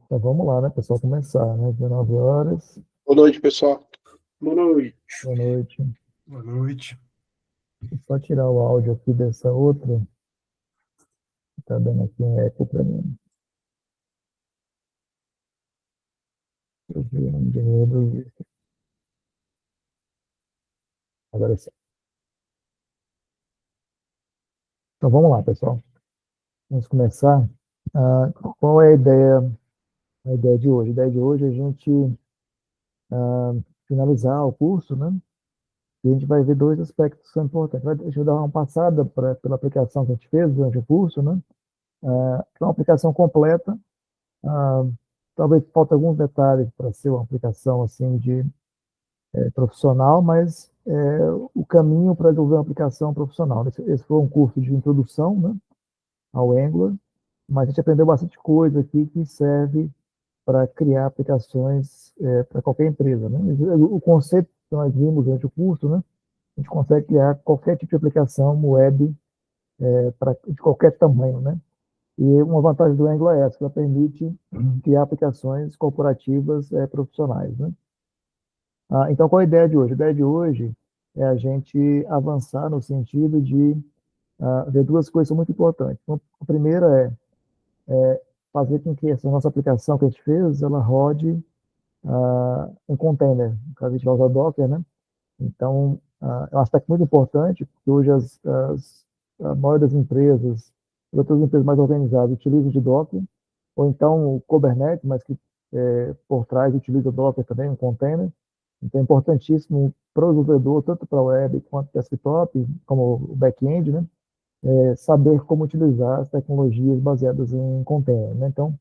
Então vamos lá, né, pessoal, começar, né? 19 horas, Boa noite, pessoal. Boa noite. boa noite. Boa noite. Só tirar o áudio aqui dessa outra, que tá dando aqui um eco para mim. Eu vi onde reduzir. Agora sim. Então vamos lá, pessoal. Vamos começar. Ah, qual é a ideia de hoje? A ideia de hoje é a gente finalizar o curso, né? E a gente vai ver dois aspectos que são importantes. Deixa eu dar uma passada pela aplicação que a gente fez durante o curso, né? Que é uma aplicação completa. Ah, talvez falta alguns detalhes para ser uma aplicação assim de profissional, mas o caminho para desenvolver uma aplicação profissional. Esse foi um curso de introdução, né, ao Angular, mas a gente aprendeu bastante coisa aqui que serve para criar aplicações para qualquer empresa, né? O conceito que nós vimos durante o curso, né, a gente consegue criar qualquer tipo de aplicação web de qualquer tamanho, né? E uma vantagem do Angular é essa, que ela permite criar aplicações corporativas profissionais, né? Então, qual é a ideia de hoje? A ideia de hoje é a gente avançar no sentido de ver duas coisas muito importantes. Então, a primeira é fazer com que essa nossa aplicação que a gente fez, ela rode em container. No caso, a gente vai usar Docker, né? Então, é um aspecto muito importante, porque hoje a maioria das empresas, outras empresas mais organizadas, utilizam de Docker, ou então o Kubernetes, mas que por trás utiliza o Docker também, um container. Então, é importantíssimo para o desenvolvedor, tanto para web quanto desktop, como o back-end, né? Saber como utilizar as tecnologias baseadas em container, né? Então,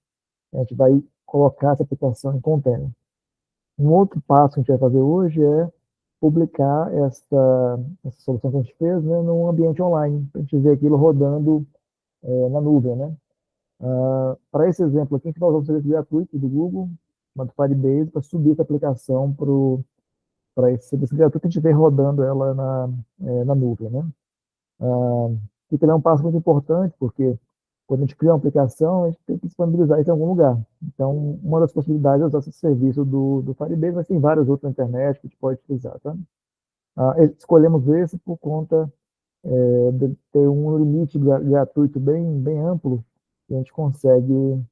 a gente vai colocar essa aplicação em container. Um outro passo que a gente vai fazer hoje é publicar essa solução que a gente fez, né, num ambiente online, para a gente ver aquilo rodando na nuvem, né? Para esse exemplo aqui, a gente vai usar um serviço gratuito do Google, chamado Firebase, para subir essa aplicação para esse serviço gratuito, a gente vê rodando ela na nuvem, né? E também é um passo muito importante, porque quando a gente cria uma aplicação, a gente tem que disponibilizar isso em algum lugar. Então, uma das possibilidades é usar esse serviço do Firebase, mas tem vários outros na internet que a gente pode utilizar, tá? Escolhemos esse por conta de ter um limite gratuito bem amplo, e a gente consegue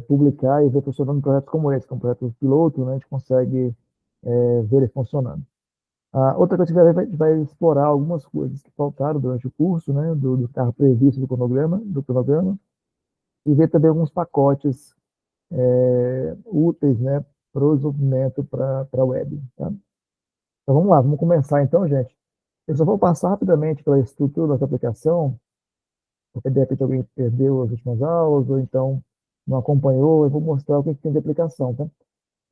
publicar e ver funcionando projetos como esse, que é um projeto piloto, né? A gente consegue ver ele funcionando. Outra coisa que a gente vai explorar algumas coisas que faltaram durante o curso, né, do que estava previsto do cronograma, e ver também alguns pacotes úteis, né, para o desenvolvimento para a web. Tá? Então vamos lá, vamos começar então, gente. Eu só vou passar rapidamente pela estrutura dessa aplicação, porque de repente alguém perdeu as últimas aulas, ou então não acompanhou, eu vou mostrar o que tem de aplicação. Tá?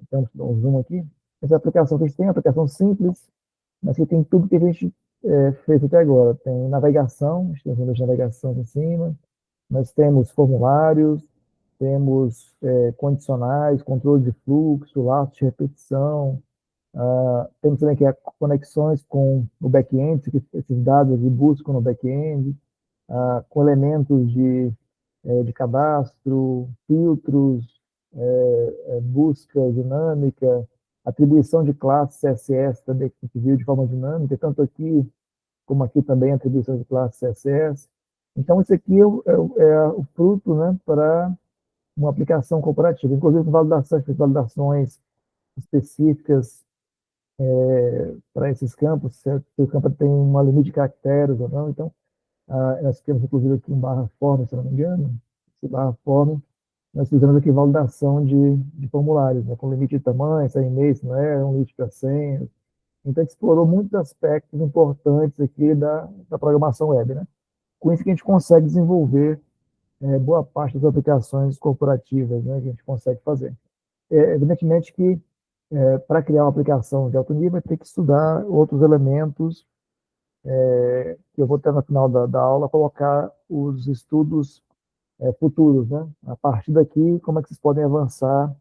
Então, dá um zoom aqui. Essa aplicação que a gente tem é uma aplicação simples, mas que tem tudo que a gente fez até agora. Tem navegação, a gente tem de navegação em cima, nós temos formulários, temos condicionais, controle de fluxo, laços de repetição, temos também aqui conexões com o back-end, esses dados de busca no back-end, com elementos de cadastro, filtros, busca dinâmica, atribuição de classes CSS também que a gente viu de forma dinâmica, tanto aqui como aqui também atribuição de classes CSS. Então, isso aqui é o fruto, né, para uma aplicação corporativa, inclusive com validações específicas para esses campos, se o campo tem um limite de caracteres ou não. Então, nós temos inclusive aqui um barra form, se não me engano, esse barra form, nós fizemos aqui validação de formulários, né, com limite de tamanho, se é e-mail, se não é, um limite para senha. Então, a gente explorou muitos aspectos importantes aqui da programação web, né? Com isso que a gente consegue desenvolver boa parte das aplicações corporativas, né, que a gente consegue fazer. Evidentemente que para criar uma aplicação de alto nível, vai ter que estudar outros elementos que eu vou ter no final da aula, colocar os estudos futuros, né? A partir daqui, como é que vocês podem avançar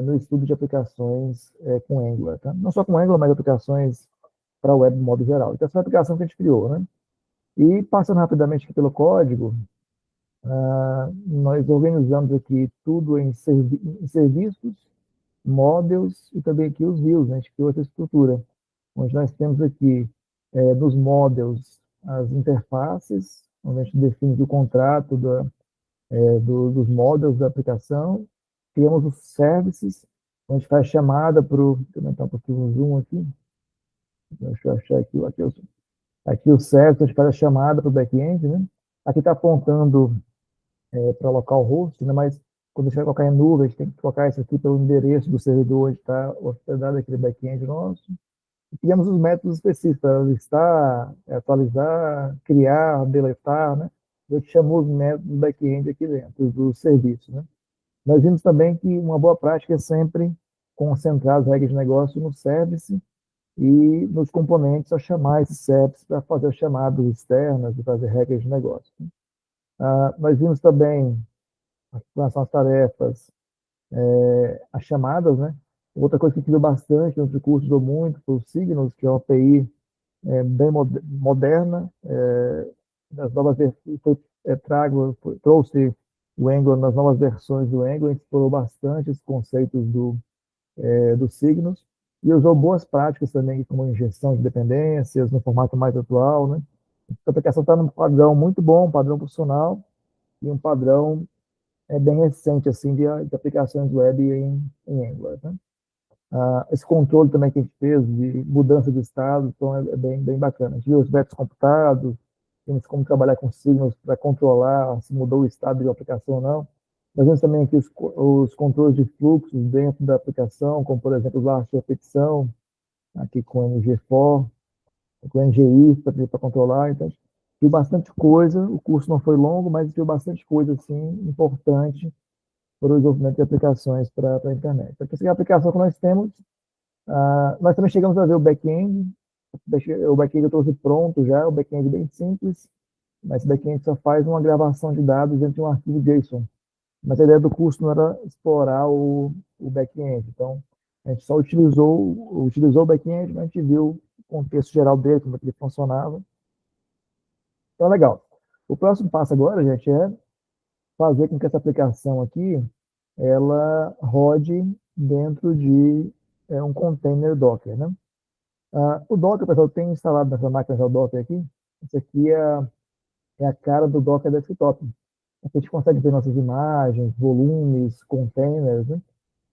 no estudo de aplicações com Angular, tá? Não só com Angular, mas aplicações para a web de modo geral. Então, essa é a aplicação que a gente criou, né? E passando rapidamente aqui pelo código, Nós organizamos aqui tudo em serviços, models e também aqui os views, né? A gente criou essa estrutura, onde nós temos aqui, nos models, as interfaces, onde a gente define o contrato dos models da aplicação, criamos os services, onde faz chamada para o... Deixa eu aumentar um pouquinho o zoom aqui, deixa eu achar aqui o service, onde faz a chamada para o back-end, né? Aqui está apontando para localhost, né? Mas quando a gente vai colocar em nuvem, a gente tem que colocar isso aqui pelo endereço do servidor onde está hospedado aquele back-end nosso. E criamos os métodos específicos para listar, atualizar, criar, deletar, né? A gente chamou os métodos back-end aqui dentro do serviço, né? Nós vimos também que uma boa prática é sempre concentrar as regras de negócio no service e nos componentes a chamar esses services para fazer chamadas externas e fazer regras de negócio. Nós vimos também as tarefas, as chamadas, né? Outra coisa que a gente viu bastante, no curso usou muito, foi o Signals, que é uma API bem moderna, das novas trouxe o Angular nas novas versões do Angular, a gente explorou bastante os conceitos do Signals e usou boas práticas também, como injeção de dependências no formato mais atual, né? A aplicação está num padrão muito bom, um padrão profissional e um padrão bem recente assim de aplicações web em Angular, né? Esse controle também que a gente fez de mudança de estado, então é bem bacana. A gente viu os métodos computados, temos como trabalhar com signos para controlar se mudou o estado de uma aplicação ou não. Nós vemos também aqui os controles de fluxos dentro da aplicação, como por exemplo os laços de repetição, aqui com ng-for, com NGI para controlar. Então, viu bastante coisa, o curso não foi longo, mas viu bastante coisa assim, importante para o desenvolvimento de aplicações para a internet. Então, essa é a aplicação que nós temos. Nós também chegamos a ver o back-end. O back-end eu trouxe pronto já, o back-end bem simples, mas esse back-end só faz uma gravação de dados dentro de um arquivo JSON. Mas a ideia do curso não era explorar o back-end. Então, a gente só utilizou o back-end, mas a gente viu o contexto geral dele, como é que ele funcionava. Então, legal. O próximo passo agora, gente, é fazer com que essa aplicação aqui ela rode dentro de um container Docker, né? O Docker, pessoal, tem instalado nessa máquina já o Docker aqui. Esse aqui é a cara do Docker Desktop. Aqui a gente consegue ver nossas imagens, volumes, containers, né?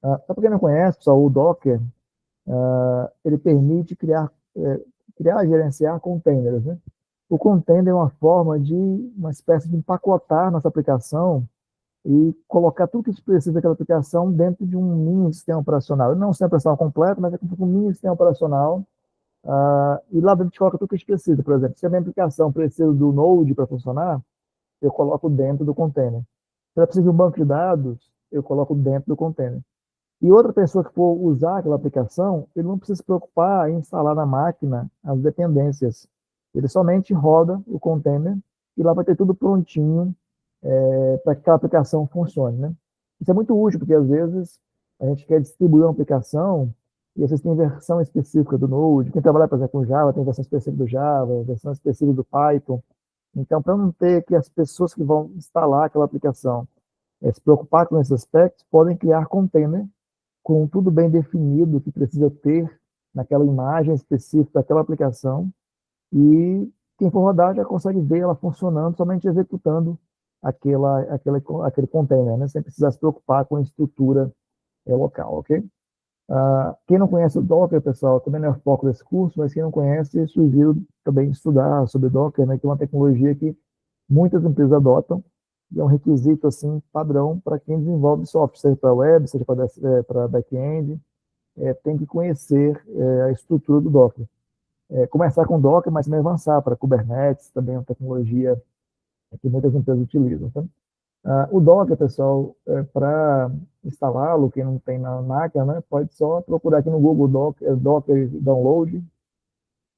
Só para quem não conhece, pessoal, o Docker, ele permite criar e gerenciar containers, né? O container é uma forma de uma espécie de empacotar nossa aplicação e colocar tudo que a gente precisa daquela aplicação dentro de um mini sistema operacional. Não um sistema operacional completo, mas é como um mini sistema operacional. E lá dentro a gente coloca tudo que a gente precisa. Por exemplo, se a minha aplicação precisa do Node para funcionar, eu coloco dentro do container. Se ela precisa de um banco de dados, eu coloco dentro do container. E outra pessoa que for usar aquela aplicação, ele não precisa se preocupar em instalar na máquina as dependências. Ele somente roda o container e lá vai ter tudo prontinho para que aquela aplicação funcione, né? Isso é muito útil, porque às vezes a gente quer distribuir uma aplicação e vocês têm versão específica do Node. Quem trabalha, por exemplo, com Java, tem versão específica do Java, versão específica do Python. Então, para não ter que as pessoas que vão instalar aquela aplicação se preocupar com esses aspectos, podem criar container com tudo bem definido que precisa ter naquela imagem específica daquela aplicação e quem for rodar já consegue ver ela funcionando somente executando aquele container, né? Sem precisar se preocupar com a estrutura local, ok? Quem não conhece o Docker, pessoal, também não é o foco desse curso, mas quem não conhece, sugiro também estudar sobre Docker, né? Que é uma tecnologia que muitas empresas adotam e é um requisito assim padrão para quem desenvolve software, seja para web, seja para back-end, tem que conhecer a estrutura do Docker. Começar com Docker, mas também avançar para Kubernetes, também é uma tecnologia que muitas empresas utilizam. Tá? O Docker, pessoal, para instalá-lo, quem não tem na máquina, né, pode só procurar aqui no Google Docker Download,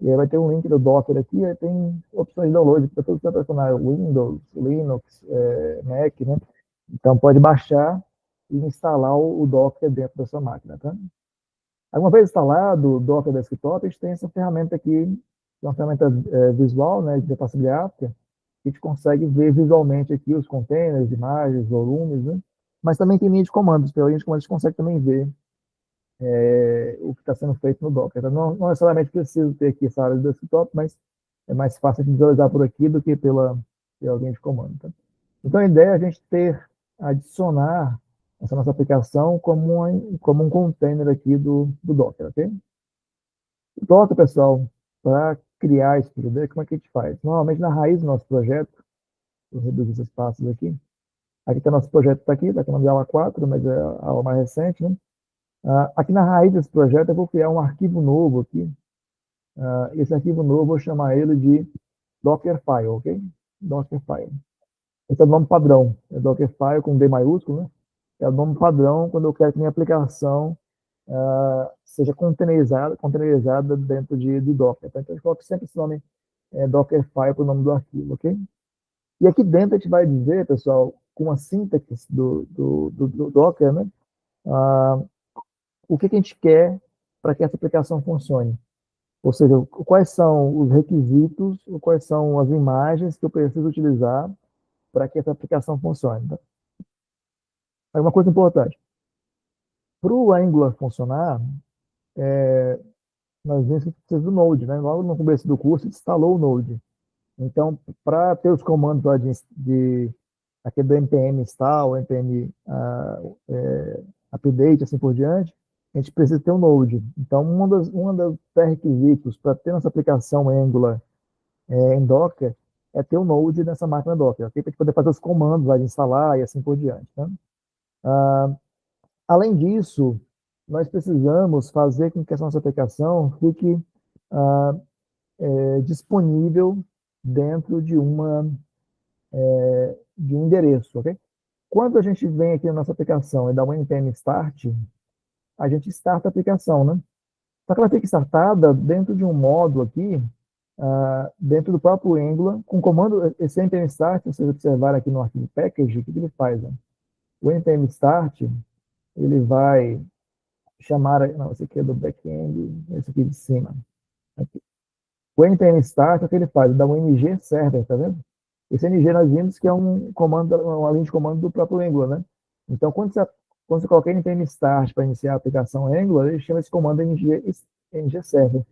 e aí vai ter um link do Docker aqui, aí tem opções de download para tudo que é operacional, Windows, Linux, Mac, né? Então pode baixar e instalar o Docker dentro da sua máquina, tá? Uma vez instalado o Docker Desktop, a gente tem essa ferramenta aqui, que é uma ferramenta visual, né, de interface gráfica, a gente consegue ver visualmente aqui os containers, imagens, volumes, né? Mas também tem linha de comandos. Pela linha de comandos a gente consegue também ver o que está sendo feito no Docker. Então, não necessariamente preciso ter aqui essa área de desktop, mas é mais fácil de visualizar por aqui do que pela linha de comando. Tá? Então, a ideia é a gente adicionar essa nossa aplicação como um container aqui do Docker, ok? O Docker, pessoal, para criar esse poder, como é que a gente faz? Normalmente, na raiz do nosso projeto, vou reduzir esses passos aqui. Aqui está nosso projeto, está aqui, está com o nome de aula 4, mas é a aula mais recente, né? Aqui na raiz desse projeto, eu vou criar um arquivo novo aqui. Esse arquivo novo, eu vou chamar ele de Dockerfile, ok? Dockerfile. Esse é o nome padrão. É Dockerfile com D maiúsculo, né? É o nome padrão quando eu quero que minha aplicação seja containerizada dentro de Docker. Tá? Então, a gente coloca sempre esse nome Dockerfile para o nome do arquivo, ok? E aqui dentro a gente vai dizer, pessoal, com a sintaxe do Docker, né? O que a gente quer para que essa aplicação funcione. Ou seja, quais são os requisitos, quais são as imagens que eu preciso utilizar para que essa aplicação funcione. Tá? É uma coisa importante. Para o Angular funcionar, nós vimos que precisa do Node. Né? Logo no começo do curso, instalou o Node. Então, para ter os comandos lá aqui do npm install, npm update, assim por diante, a gente precisa ter um Node. Então, um dos pré-requisitos para ter nossa aplicação Angular em Docker é ter um Node nessa máquina Docker, okay? Para a gente poder fazer os comandos lá de instalar e assim por diante. Tá? Além disso, nós precisamos fazer com que essa nossa aplicação fique disponível dentro de um endereço, ok? Quando a gente vem aqui na nossa aplicação e dá um npm start, a gente starta a aplicação, né? Só que ela fica startada dentro de um módulo aqui, dentro do próprio Angular, com o comando, esse npm start, se vocês observarem aqui no arquivo package, o que ele faz? Né? O npm start, ele vai chamar, não, esse aqui é do back-end, esse aqui de cima. Aqui. O npm start, o que ele faz? Ele dá um ng server, tá vendo? Esse ng nós vimos que é um comando, uma linha de comando do próprio Angular, né? Então, quando você coloca npm start para iniciar a aplicação Angular, ele chama esse comando ng server.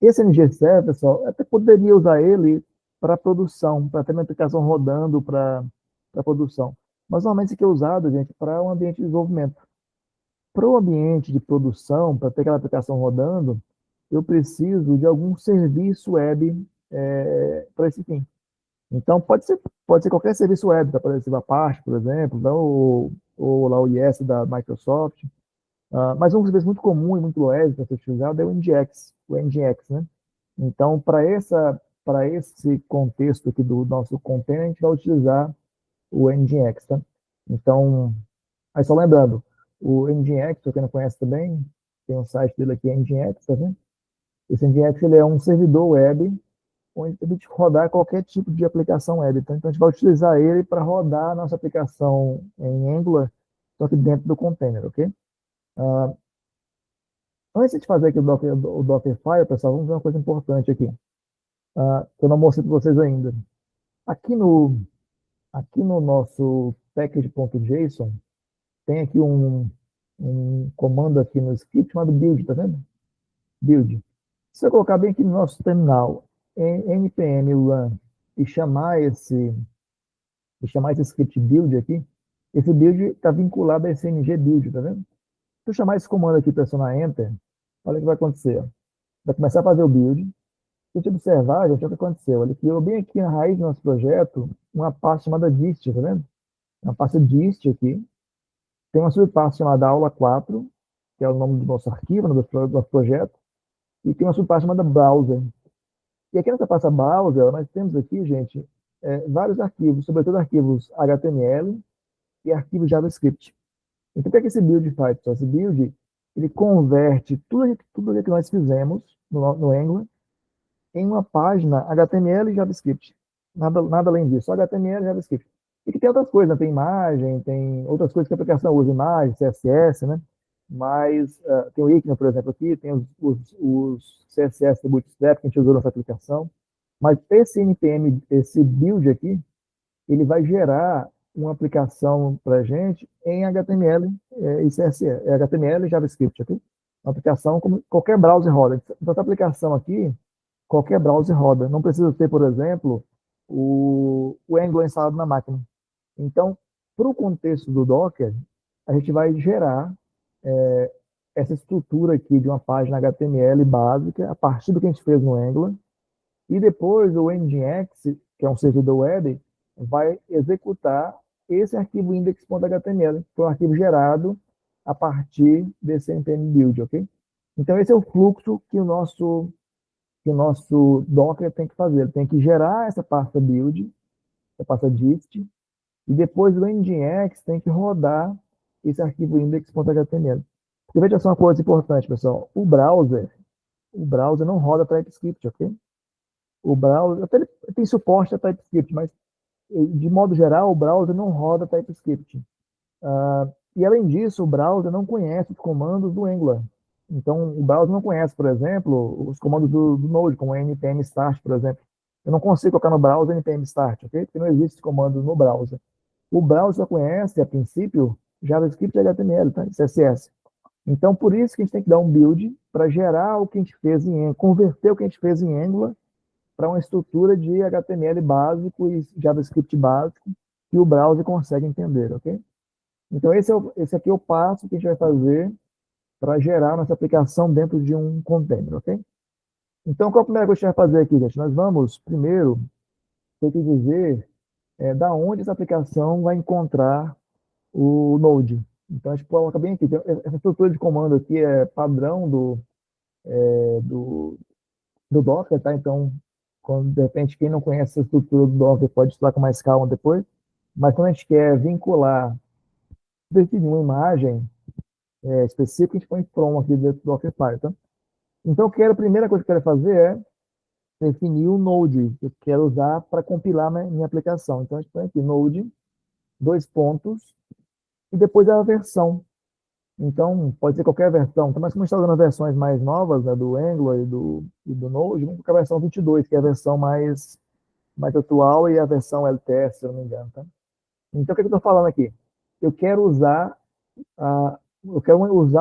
Esse ng server, pessoal, eu até poderia usar ele para produção, para ter uma aplicação rodando para produção. Mas normalmente isso aqui é usado, gente, para um ambiente de desenvolvimento. Para o ambiente de produção, para ter aquela aplicação rodando, eu preciso de algum serviço web para esse fim. Então, pode ser qualquer serviço web, da Apache, por exemplo, né, ou lá o IS da Microsoft. Mas um serviço muito comum e muito leve para ser utilizado é o Nginx, né? Então, para esse contexto aqui do nosso container, a gente vai utilizar o Nginx, tá? Então, aí só lembrando, o Nginx, para quem não conhece também, tem um site dele aqui, Nginx, tá vendo? Esse Nginx, ele é um servidor web onde permite rodar qualquer tipo de aplicação web. Então, a gente vai utilizar ele para rodar a nossa aplicação em Angular, só que dentro do container, ok? Antes de fazer aqui o Dockerfile, pessoal, vamos ver uma coisa importante aqui, que eu não mostrei para vocês ainda. Aqui no nosso package.json, tem aqui um comando aqui no script chamado build, tá vendo? Build. Se eu colocar bem aqui no nosso terminal, npm run, e chamar esse script build aqui, esse build está vinculado a esse ng build, tá vendo? Se eu chamar esse comando aqui, pressionar enter, olha o que vai acontecer. Vai começar a fazer o build. Se a gente observar, gente, olha o que aconteceu. Ele criou bem aqui na raiz do nosso projeto uma pasta chamada dist, tá vendo? Uma pasta dist aqui. Tem uma subpasta chamada aula 4, que é o nome do nosso arquivo, do nosso projeto. E tem uma subpasta chamada browser. E aqui nessa pasta browser, nós temos aqui, gente, vários arquivos, sobretudo arquivos HTML e arquivos JavaScript. Então, o que é que esse build faz? Esse build, ele converte tudo que nós fizemos no Angular em uma página HTML e JavaScript. Nada além disso, só HTML e JavaScript. E que tem outras coisas, né? Tem imagem, tem outras coisas que a aplicação usa, imagem, CSS, né? Mas tem o ICNO, por exemplo, aqui, tem os CSS do Bootstrap que a gente usou nessa aplicação. Mas esse npm, esse build aqui, ele vai gerar uma aplicação para a gente em HTML e CSS, HTML e JavaScript, ok? Uma aplicação como qualquer browser roda. Então, essa aplicação aqui, qualquer browser roda. Não precisa ter, por exemplo, o Angular instalado na máquina. Então, para o contexto do Docker, a gente vai gerar essa estrutura aqui de uma página HTML básica a partir do que a gente fez no Angular. E depois o Nginx, que é um servidor web, vai executar esse arquivo index.html, que é um arquivo gerado a partir desse npm build, ok? Então esse é o fluxo que o nosso Docker tem que fazer. Ele tem que gerar essa pasta build, essa pasta dist, e depois o Nginx tem que rodar esse arquivo index.html. Porque veja só uma coisa importante, pessoal. O browser não roda TypeScript, ok? O browser, até ele tem suporte a TypeScript, mas de modo geral, o browser não roda TypeScript. E além disso, o browser não conhece os comandos do Angular. Então, o browser não conhece, por exemplo, os comandos do Node, como npm start, por exemplo. Eu não consigo colocar no browser npm start, ok? Porque não existe comando no browser. O browser só conhece, a princípio, JavaScript e HTML, tá? CSS. Então, por isso que a gente tem que dar um build para gerar o que a gente fez em Angular, converter o que a gente fez em Angular para uma estrutura de HTML básico e JavaScript básico que o browser consegue entender, ok? Então, esse aqui é o passo que a gente vai fazer para gerar nossa aplicação dentro de um container, ok? Então, qual a primeira coisa que a gente vai fazer aqui, gente? Nós vamos, primeiro, ter que dizer da onde essa aplicação vai encontrar o Node. Então, a gente coloca bem aqui. Essa estrutura de comando aqui é padrão do Docker, tá? Então, quando, de repente, quem não conhece a estrutura do Docker pode estudar com mais calma depois. Mas quando a gente quer vincular, definir uma imagem específica, a gente põe from aqui dentro do Dockerfile, tá? Então, a primeira coisa que eu quero fazer é definir o Node que eu quero usar para compilar minha aplicação. Então, a gente põe aqui Node, dois pontos, e depois a versão. Então, pode ser qualquer versão, mas como a gente está usando as versões mais novas, né, do Angular e do Node, vamos colocar a versão 22, que é a versão mais atual, e a versão LTS, se eu não me engano. Tá? Então, o que eu estou falando aqui? Eu quero usar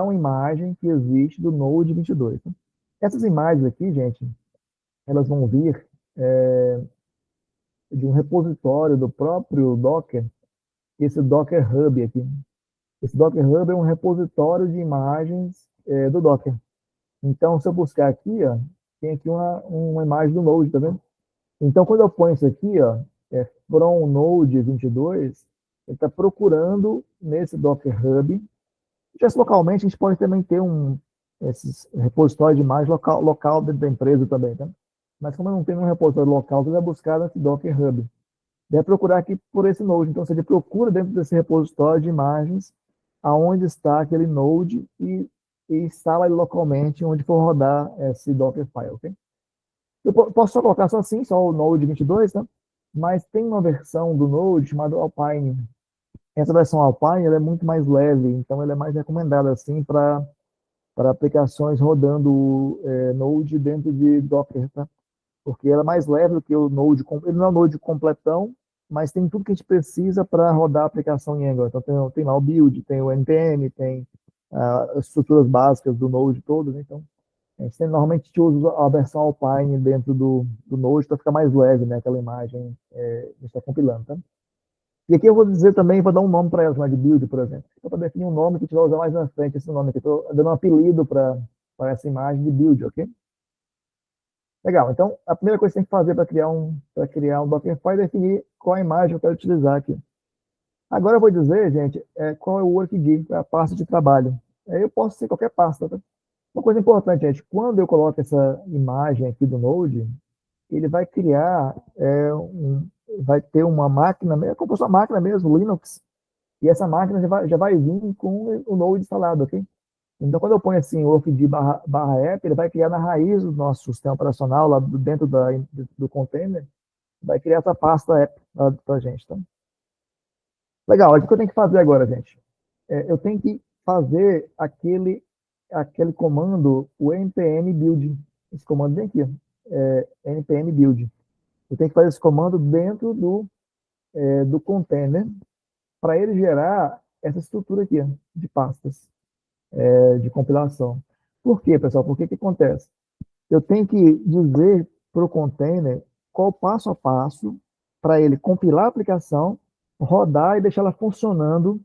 uma imagem que existe do Node 22. Tá? Essas imagens aqui, gente, elas vão vir de um repositório do próprio Docker, esse Docker Hub aqui. Esse Docker Hub é um repositório de imagens do Docker. Então, se eu buscar aqui, ó, tem aqui uma imagem do Node, tá vendo? Então, quando eu ponho isso aqui, ó, from Node 22, ele está procurando nesse Docker Hub. Se localmente, a gente pode também ter esses repositórios de imagem local dentro da empresa também, tá? Mas como eu não tenho um repositório local, você vai buscar nesse Docker Hub. Deve procurar aqui por esse Node. Então, você procura dentro desse repositório de imagens aonde está aquele Node e instala ele localmente onde for rodar esse Dockerfile, ok? Eu posso só colocar só assim, só o Node 22, tá? Mas tem uma versão do Node chamada Alpine. Essa versão Alpine ela é muito mais leve, então ela é mais recomendada assim para aplicações rodando Node dentro de Docker, tá? Porque ela é mais leve do que o Node, ele não é o Node completão, mas tem tudo que a gente precisa para rodar a aplicação em Angular. Então tem lá o build, tem o npm, tem as estruturas básicas do Node todas. Então, normalmente a gente usa a versão Alpine dentro do Node para ficar mais leve, né? Aquela imagem que a gente está compilando, tá? E aqui eu vou dizer também, vou dar um nome para ela, chamar de build, por exemplo. Então, para definir um nome que a gente vai usar mais na frente, esse nome aqui. Estou dando um apelido para essa imagem de build, ok? Legal, então a primeira coisa que você tem que fazer para criar um Dockerfile é definir qual a imagem eu quero utilizar aqui. Agora eu vou dizer, gente, qual é o workd, a pasta de trabalho. Eu posso ser qualquer pasta. Tá? Uma coisa importante, gente, quando eu coloco essa imagem aqui do Node, ele vai criar, vai ter uma máquina, como se fosse uma máquina mesmo, Linux, e essa máquina já vai vir com o Node instalado, ok? Então, quando eu ponho assim, o workd barra app, ele vai criar na raiz do nosso sistema operacional, lá dentro do container, vai criar essa pasta app para a gente. Tá? Legal, o que eu tenho que fazer agora, gente? Eu tenho que fazer aquele comando, o npm build. Esse comando vem aqui, npm build. Eu tenho que fazer esse comando dentro do container para ele gerar essa estrutura aqui, ó, de pastas, de compilação. Por quê, pessoal? Por que que acontece? Eu tenho que dizer para o container qual o passo a passo para ele compilar a aplicação, rodar e deixar ela funcionando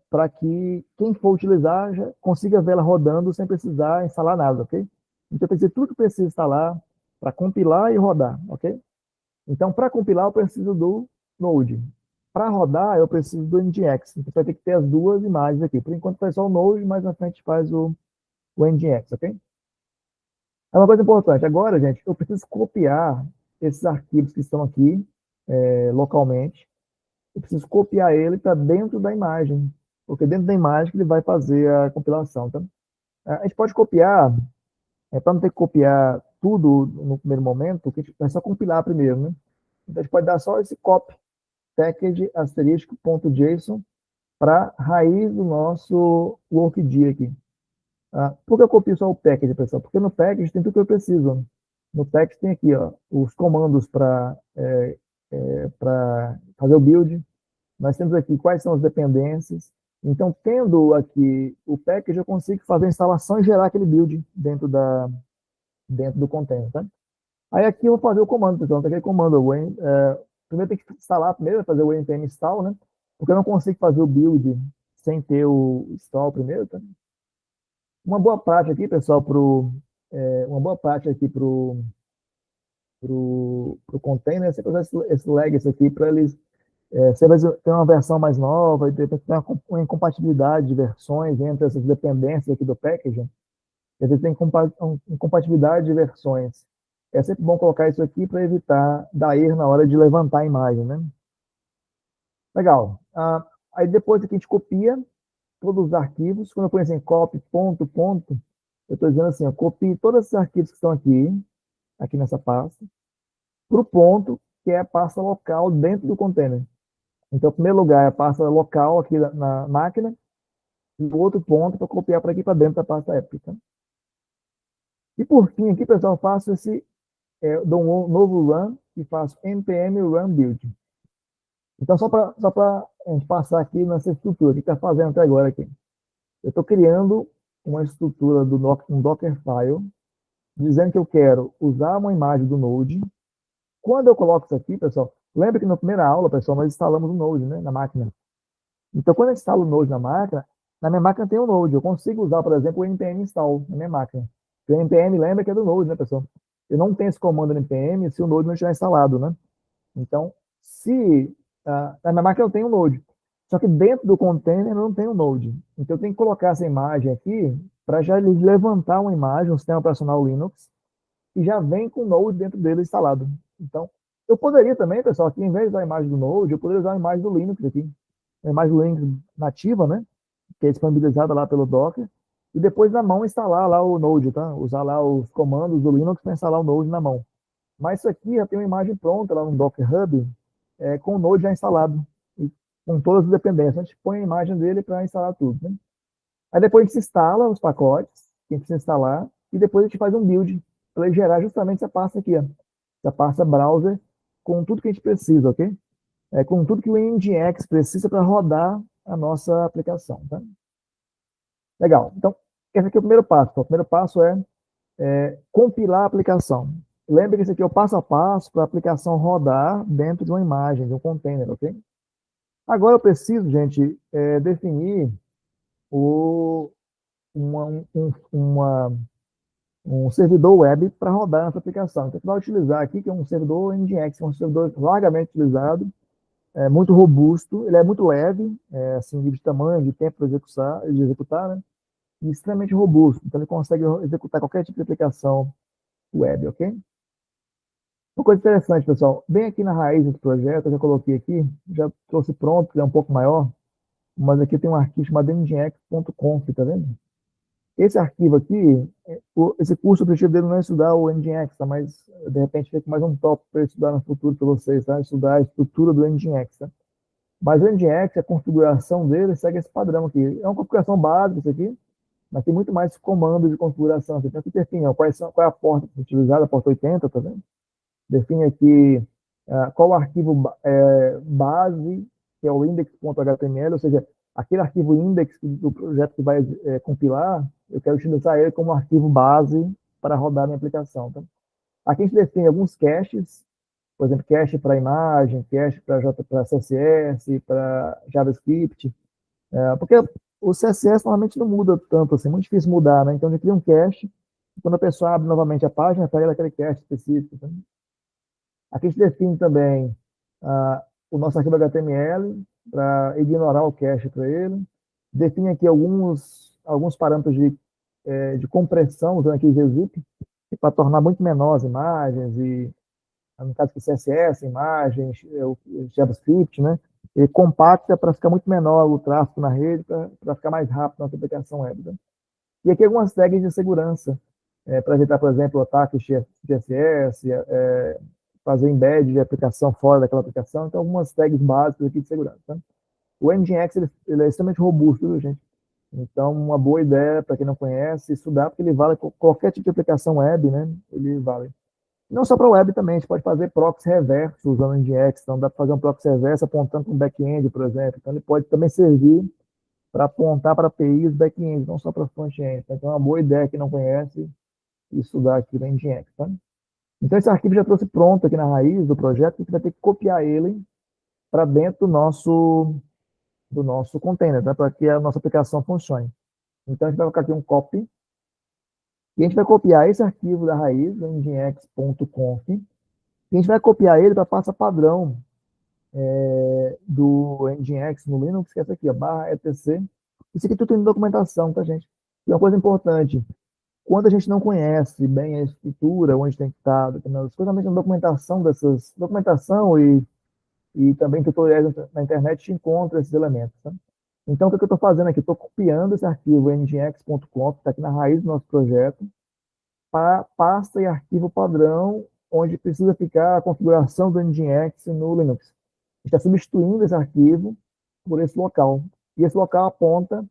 para que quem for utilizar já consiga ver ela rodando sem precisar instalar nada, ok? Então, eu tenho que dizer tudo que precisa instalar para compilar e rodar, ok? Então, para compilar, eu preciso do Node. Para rodar, eu preciso do NGX. Então, vai ter que ter as duas imagens aqui. Por enquanto, faz só o Node, mais na frente faz o NGX, ok? É uma coisa importante. Agora, gente, eu preciso copiar esses arquivos que estão aqui localmente. Eu preciso copiar ele para dentro da imagem, porque dentro da imagem que ele vai fazer a compilação. Tá? A gente pode copiar, para não ter que copiar tudo no primeiro momento, porque a gente vai só compilar primeiro, né? Então, a gente pode dar só esse copy package asterisco.json para a raiz do nosso workd aqui. Por que eu copio só o package, pessoal? Porque no package tem tudo que eu preciso. No package tem aqui ó, os comandos para fazer o build. Nós temos aqui quais são as dependências. Então, tendo aqui o package, eu consigo fazer a instalação e gerar aquele build dentro do container. Tá? Aí aqui eu vou fazer o comando, pessoal. Tem aquele comando, primeiro tem que instalar, primeiro fazer o npm install, né? Porque eu não consigo fazer o build sem ter o install primeiro, tá? Uma boa prática aqui, pessoal, uma boa prática aqui pro container, você fazer esse legacy aqui para eles, você vai ter uma versão mais nova, e de repente tem uma incompatibilidade de versões entre essas dependências aqui do package, e às vezes tem incompatibilidade de versões. É sempre bom colocar isso aqui para evitar dar erro na hora de levantar a imagem, né? Legal. Aí depois aqui a gente copia todos os arquivos. Quando eu ponho assim, copy, ponto, eu estou dizendo assim, eu copio todos esses arquivos que estão aqui nessa pasta, para o ponto, que é a pasta local dentro do container. Então, em primeiro lugar, é a pasta local aqui na máquina, e o outro ponto para copiar para aqui para dentro da pasta Epic. Tá? E por fim, aqui, pessoal, eu faço dou um novo run e faço npm run build. Então, só para a gente passar aqui nessa estrutura, o que está fazendo até agora aqui? Eu estou criando uma estrutura um Dockerfile, dizendo que eu quero usar uma imagem do Node. Quando eu coloco isso aqui, pessoal, lembra que na primeira aula, pessoal, nós instalamos o Node, né, na máquina. Então, quando eu instalo o Node na minha máquina tem o Node. Eu consigo usar, por exemplo, o npm install na minha máquina. Porque o npm lembra que é do Node, né, pessoal? Eu não tenho esse comando npm se o Node não estiver instalado, né? Então, na minha máquina eu tenho o Node. Só que dentro do container eu não tenho o Node. Então, eu tenho que colocar essa imagem aqui para já levantar uma imagem, um sistema operacional Linux, e já vem com o Node dentro dele instalado. Então, eu poderia também, pessoal, aqui, em vez de usar a imagem do Node, eu poderia usar a imagem do Linux aqui. A imagem do Linux nativa, né? Que é disponibilizada lá pelo Docker. E depois, na mão, instalar lá o Node, tá? Usar lá os comandos do Linux para instalar o Node na mão. Mas isso aqui já tem uma imagem pronta lá no Docker Hub, com o Node já instalado, e com todas as dependências. A gente põe a imagem dele para instalar tudo, né? Aí depois a gente instala os pacotes que a gente precisa instalar, e depois a gente faz um build para ele gerar justamente essa pasta aqui, ó. Essa pasta browser com tudo que a gente precisa, ok? Com tudo que o NGX precisa para rodar a nossa aplicação, tá? Legal. Então, esse aqui é o primeiro passo. O primeiro passo é compilar a aplicação. Lembre que esse aqui é o passo a passo para a aplicação rodar dentro de uma imagem, de um container, ok? Agora eu preciso, gente, definir um servidor web para rodar essa aplicação. Então, você vai utilizar aqui, que é um servidor NGX, um servidor largamente utilizado, muito robusto, ele é muito leve, assim, de tamanho, de tempo de executar, né? E extremamente robusto. Então, ele consegue executar qualquer tipo de aplicação web, ok? Uma coisa interessante, pessoal, bem aqui na raiz do projeto, eu já coloquei aqui, já trouxe pronto, que é um pouco maior, mas aqui tem um arquivo chamado nginx.conf, tá vendo? Esse arquivo aqui, esse curso, o objetivo dele não é estudar o Nginx, tá? Mas de repente fica mais um tópico para estudar no futuro para vocês, tá? Estudar a estrutura do Nginx, tá? Mas o Nginx, a configuração dele segue esse padrão aqui. É uma configuração básica isso aqui, mas tem muito mais comandos de configuração. Você tem aqui, ó, qual é a porta utilizada, a porta 80, tá vendo? define aqui qual o arquivo base, que é o index.html, ou seja, aquele arquivo index do projeto que vai compilar, eu quero utilizar ele como arquivo base para rodar a minha aplicação. Tá? Aqui a gente define alguns caches, por exemplo, cache para imagem, cache para CSS, para JavaScript, porque o CSS normalmente não muda tanto, assim, é muito difícil mudar, né? Então, a gente cria um cache, e quando a pessoa abre novamente a página, pega aquele cache específico. Tá? Aqui a gente define também o nosso arquivo HTML para ignorar o cache para ele. Define aqui alguns parâmetros de compressão, usando aqui gzip, para tornar muito menor as imagens, e no caso aqui CSS, imagens, o JavaScript, né? Ele compacta para ficar muito menor o tráfego na rede, para ficar mais rápido na nossa aplicação web. Né? E aqui algumas tags de segurança, para evitar, por exemplo, ataques de CSS, fazer embed de aplicação fora daquela aplicação. Então, algumas tags básicas aqui de segurança. Tá? O Nginx ele é extremamente robusto, viu, gente? Então, uma boa ideia, para quem não conhece, estudar, porque ele vale qualquer tipo de aplicação web, né? Ele vale. Não só para web também, a gente pode fazer proxy reverso usando o Nginx. Então, dá para fazer um proxy reverso apontando para um back-end, por exemplo. Então, ele pode também servir para apontar para APIs back-end, não só para front-end. Então, é uma boa ideia, quem não conhece, estudar aqui no Nginx. Tá? Então, esse arquivo já trouxe pronto aqui na raiz do projeto, a gente vai ter que copiar ele para dentro do nosso container, tá? Para que a nossa aplicação funcione. Então, a gente vai colocar aqui um copy, e a gente vai copiar esse arquivo da raiz, do nginx.conf, e a gente vai copiar ele para a pasta padrão do Nginx no Linux, que é essa aqui, /etc. Isso aqui tudo tem documentação, tá, gente? E uma coisa importante, quando a gente não conhece bem a estrutura, onde tem que estar determinadas coisas, normalmente documentação e também tutoriais na internet te encontra esses elementos. Tá? Então, o que eu estou fazendo aqui? Estou copiando esse arquivo nginx.conf, que está aqui na raiz do nosso projeto, para pasta e arquivo padrão, onde precisa ficar a configuração do Nginx no Linux. A gente está substituindo esse arquivo por esse local. E esse local aponta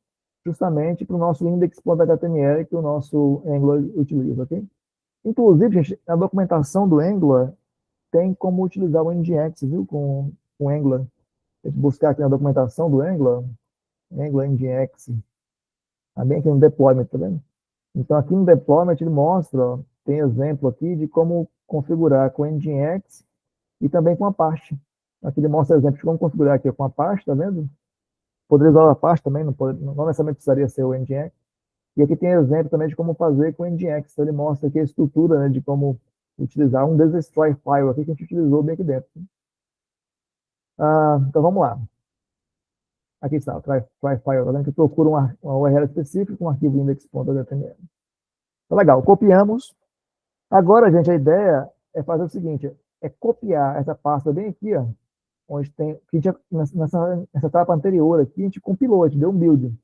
justamente para o nosso index.html que o nosso Angular utiliza, ok? Inclusive, gente, a documentação do Angular tem como utilizar o Nginx, viu, com Angular. A gente buscar aqui na documentação do Angular Nginx, também aqui no deployment, tá vendo? Então, aqui no deployment ele mostra, ó, tem exemplo aqui de como configurar com Nginx e também com Apache. Aqui ele mostra exemplo de como configurar aqui com Apache, tá vendo? Poderia usar o Apache também, não necessariamente precisaria ser o Nginx. E aqui tem exemplo também de como fazer com o Nginx. Então, ele mostra aqui a estrutura, né, de como utilizar um desses try file aqui que a gente utilizou bem aqui dentro. Então, vamos lá. Aqui está, o try file, tá vendo? Que procura uma URL específica, um arquivo index.html. Tá legal, copiamos. Agora, gente, a ideia é fazer o seguinte, é copiar essa pasta bem aqui, ó, onde tem, que a gente, nessa etapa anterior aqui, a gente compilou, a gente deu um build.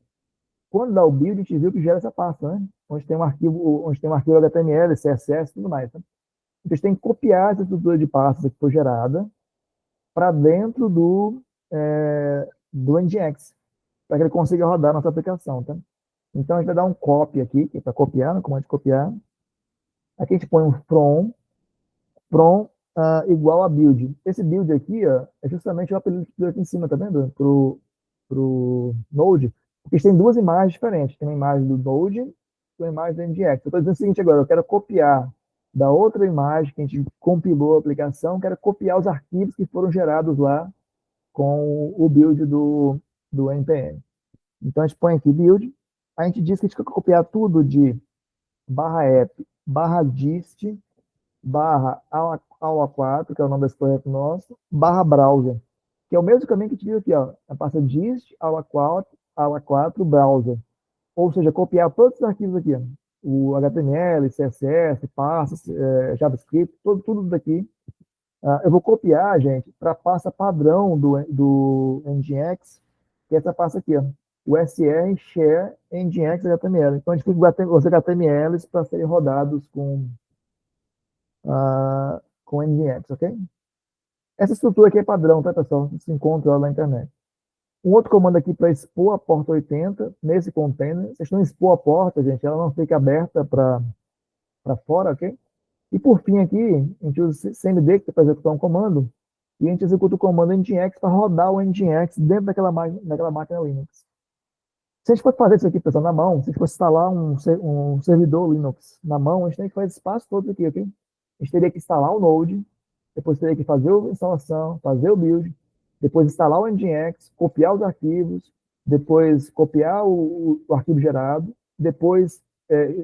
Quando dá o build, a gente viu que gera essa pasta, né? Onde tem um arquivo HTML, CSS e tudo mais. Tá? Então, a gente tem que copiar essa estrutura de pastas que foi gerada para dentro do Nginx, para que ele consiga rodar a nossa aplicação. Tá? Então, a gente vai dar um copy aqui, que é para copiar, no comando de copiar. Aqui a gente põe um from igual a build. Esse build aqui, ó, é justamente o apelido que deu aqui em cima, tá vendo? Pro Node, porque tem duas imagens diferentes. Tem uma imagem do Node e uma imagem do Nginx. Eu estou dizendo o seguinte agora, eu quero copiar da outra imagem que a gente compilou a aplicação, quero copiar os arquivos que foram gerados lá com o build do npm. Então, a gente põe aqui build, a gente diz que a gente quer copiar tudo de /app, /dist, /aula4, que é o nome desse projeto nosso, /browser, que é o mesmo caminho que a gente viu aqui, ó, a pasta dist, aula4, browser. Ou seja, copiar todos os arquivos aqui, ó, o HTML, CSS, pastas, JavaScript, tudo daqui. Eu vou copiar, gente, para a pasta padrão do Nginx, que é essa pasta aqui, ó, o SR share Nginx HTML. Então, a gente tem os HTMLs para serem rodados com Nginx, ok? Essa estrutura aqui é padrão, tá, pessoal? Se encontra lá na internet. Um outro comando aqui para expor a porta 80 nesse container. Vocês estão expor a porta, gente, ela não fica aberta para fora, ok? E por fim aqui, a gente usa cmd que é para executar um comando, e a gente executa o comando nginx para rodar o nginx dentro daquela máquina Linux. Se a gente fosse fazer isso aqui, pessoal, na mão, se a gente fosse instalar um servidor Linux na mão, a gente tem que fazer esse passo todo aqui, ok? A gente teria que instalar o Node, depois teria que fazer a instalação, fazer o build, depois instalar o Nginx, copiar os arquivos, depois copiar o arquivo gerado, depois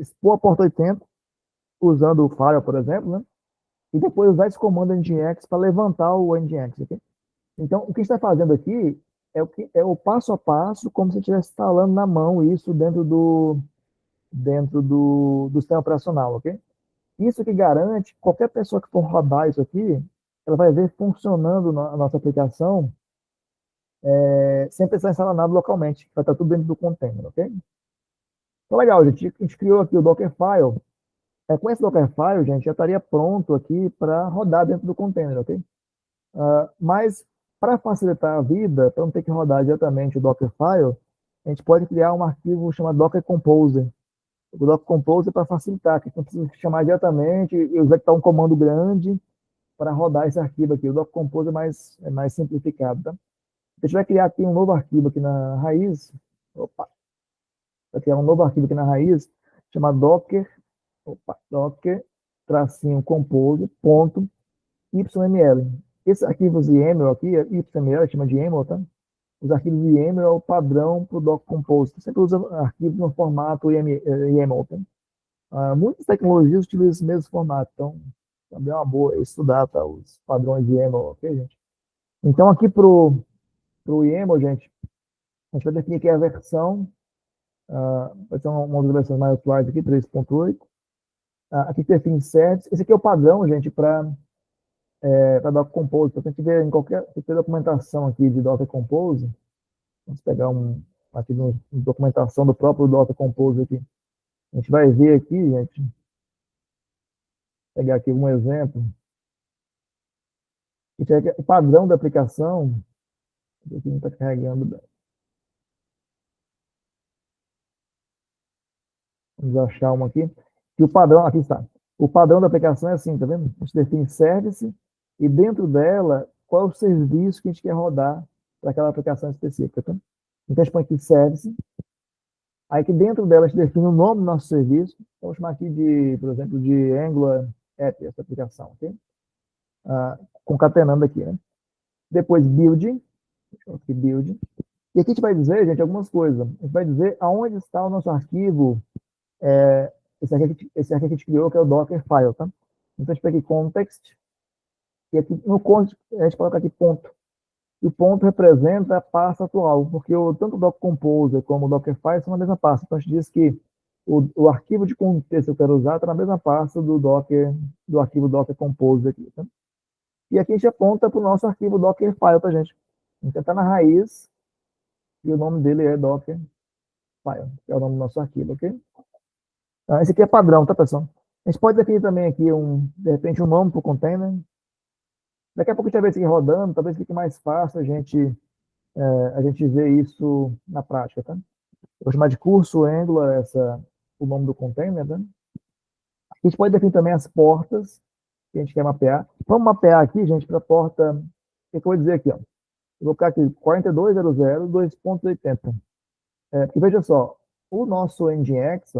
expor a porta 80, usando o file, por exemplo, né? E depois usar esse comando Nginx para levantar o Nginx, ok? Então, o que a gente está fazendo aqui é o passo a passo, como se estivesse instalando na mão isso dentro do sistema operacional, ok? Isso que garante que qualquer pessoa que for rodar isso aqui, ela vai ver funcionando a nossa aplicação sem precisar instalar nada localmente. Vai estar tudo dentro do container, ok? Então, legal, gente. A gente criou aqui o Dockerfile. Com esse Dockerfile, gente, já estaria pronto aqui para rodar dentro do container, ok? Mas, para facilitar a vida, para não ter que rodar diretamente o Dockerfile, a gente pode criar um arquivo chamado Docker Composer. O Docker Composer para facilitar, que a gente não precisa chamar diretamente e executar um comando grande para rodar esse arquivo aqui. O Docker Composer é mais simplificado, tá? A gente vai criar aqui um novo arquivo aqui na raiz. Opa! Vai criar um novo arquivo aqui na raiz, chamado Docker, tracinho composer, ponto, YML. Esses arquivos YAML aqui, YML, chama de YAML, tá? Os arquivos YAML é o padrão para o Docker Composer. Você sempre usa arquivos no formato YAML, tá? Muitas tecnologias utilizam esse mesmo formato, então também é uma boa estudar, tá, os padrões de YAML, ok, gente? Então, aqui para o YAML, gente, a gente vai definir aqui a versão, vai ser uma das versões mais atuais aqui, 3.8. Aqui define certos. Esse aqui é o padrão, gente, para Docker Compose. Então, se a gente ver em qualquer documentação aqui de Docker Compose, vamos pegar aqui na documentação do próprio Docker Compose aqui. A gente vai ver aqui, gente, pegar aqui um exemplo. O padrão da aplicação, aqui não está carregando. Vamos achar uma aqui. Que o padrão, aqui está. O padrão da aplicação é assim, tá vendo? A gente define service e dentro dela, qual é o serviço que a gente quer rodar para aquela aplicação específica, tá? Então a gente põe aqui service. Aí que dentro dela a gente define o nome do nosso serviço. Vamos chamar aqui de, por exemplo, de Angular App, essa aplicação, ok? Concatenando aqui, né? Depois build. Aqui, build. E aqui a gente vai dizer, gente, algumas coisas. A gente vai dizer aonde está o nosso arquivo, esse arquivo que a gente criou, que é o Dockerfile, tá? Então a gente pega aqui context, e aqui no context a gente coloca aqui ponto. E o ponto representa a pasta atual, porque tanto o Docker Composer como o Dockerfile são na mesma pasta. Então a gente diz que o arquivo de contexto que eu quero usar está na mesma pasta do arquivo Docker Composer aqui, tá? E aqui a gente aponta para o nosso arquivo Dockerfile, tá, gente? Então está na raiz, e o nome dele é Dockerfile, que é o nome do nosso arquivo, ok? Esse aqui é padrão, tá, pessoal? A gente pode definir também aqui, de repente, um nome para o container. Daqui a pouco a gente vai ver isso aqui rodando, talvez fique mais fácil a gente ver isso na prática, tá? Eu vou chamar de curso Angular, o nome do container, tá? A gente pode definir também as portas que a gente quer mapear. Vamos mapear aqui, gente, para a porta, o que eu vou dizer aqui, ó? Eu vou colocar aqui 42.00.2.80. Porque veja só, o nosso Nginx,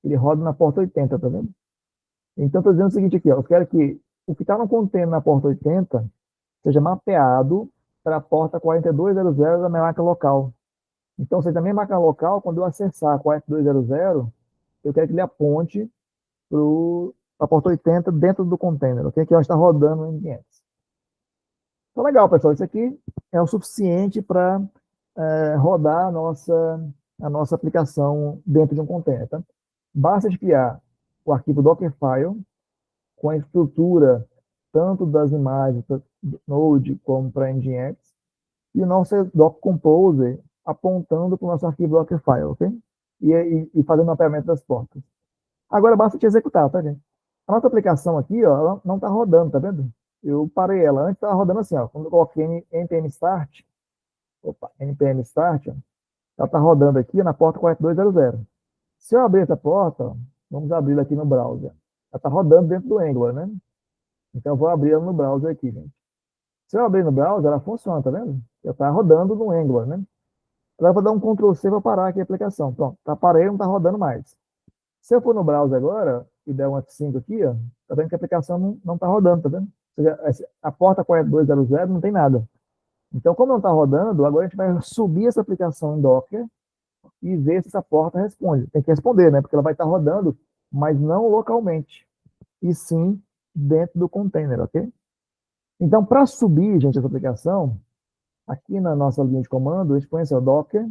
ele roda na porta 80, tá vendo? Então, estou dizendo o seguinte aqui, ó, eu quero que o que está no container na porta 80 seja mapeado para a porta 42.00 da minha máquina local. Então, se da minha máquina local, quando eu acessar a 42.00, eu quero que ele aponte para a porta 80 dentro do container, ok? Que está rodando o Nginx. Então, legal, pessoal, isso aqui é o suficiente para rodar a nossa aplicação dentro de um container, tá? Basta de criar o arquivo Dockerfile com a estrutura tanto das imagens para Node como para Nginx e o nosso Docker Composer apontando para o nosso arquivo Dockerfile, ok? E fazendo o mapeamento das portas. Agora basta te executar, tá, gente? A nossa aplicação aqui, ó, ela não está rodando, tá vendo? Eu parei ela. Antes estava rodando assim, ó. Quando eu coloquei npm start, ó, ela está rodando aqui na porta 42.00. Se eu abrir essa porta, ó, vamos abrir aqui no browser. Ela está rodando aqui na porta 42.00. Se eu abrir essa porta, ela vai estar rodando aqui na porta 42.00. Se eu abrir essa porta, ela vai estar rodando aqui na porta 42.00. Se eu abrir essa porta, ela vai estar rodando aqui na porta 42.00. ela está rodando dentro do Angular, né? Então eu vou abrir ela no browser aqui, gente. Se eu abrir no browser, ela funciona, tá vendo? Ela está rodando no Angular, né? Agora eu vou dar um Ctrl C para parar aqui a aplicação. Pronto, tá, parei, não está rodando mais. Se eu for no browser agora e der um F5 aqui, ó, tá vendo que a aplicação não está rodando, tá vendo? Ou seja, a porta 4200 não tem nada. Então, como não está rodando, agora a gente vai subir essa aplicação em Docker e ver se essa porta responde. Tem que responder, né? Porque ela vai estar rodando, mas não localmente, e sim dentro do container, ok? Então, para subir, gente, essa aplicação, aqui na nossa linha de comando, a gente põe assim, ó, Docker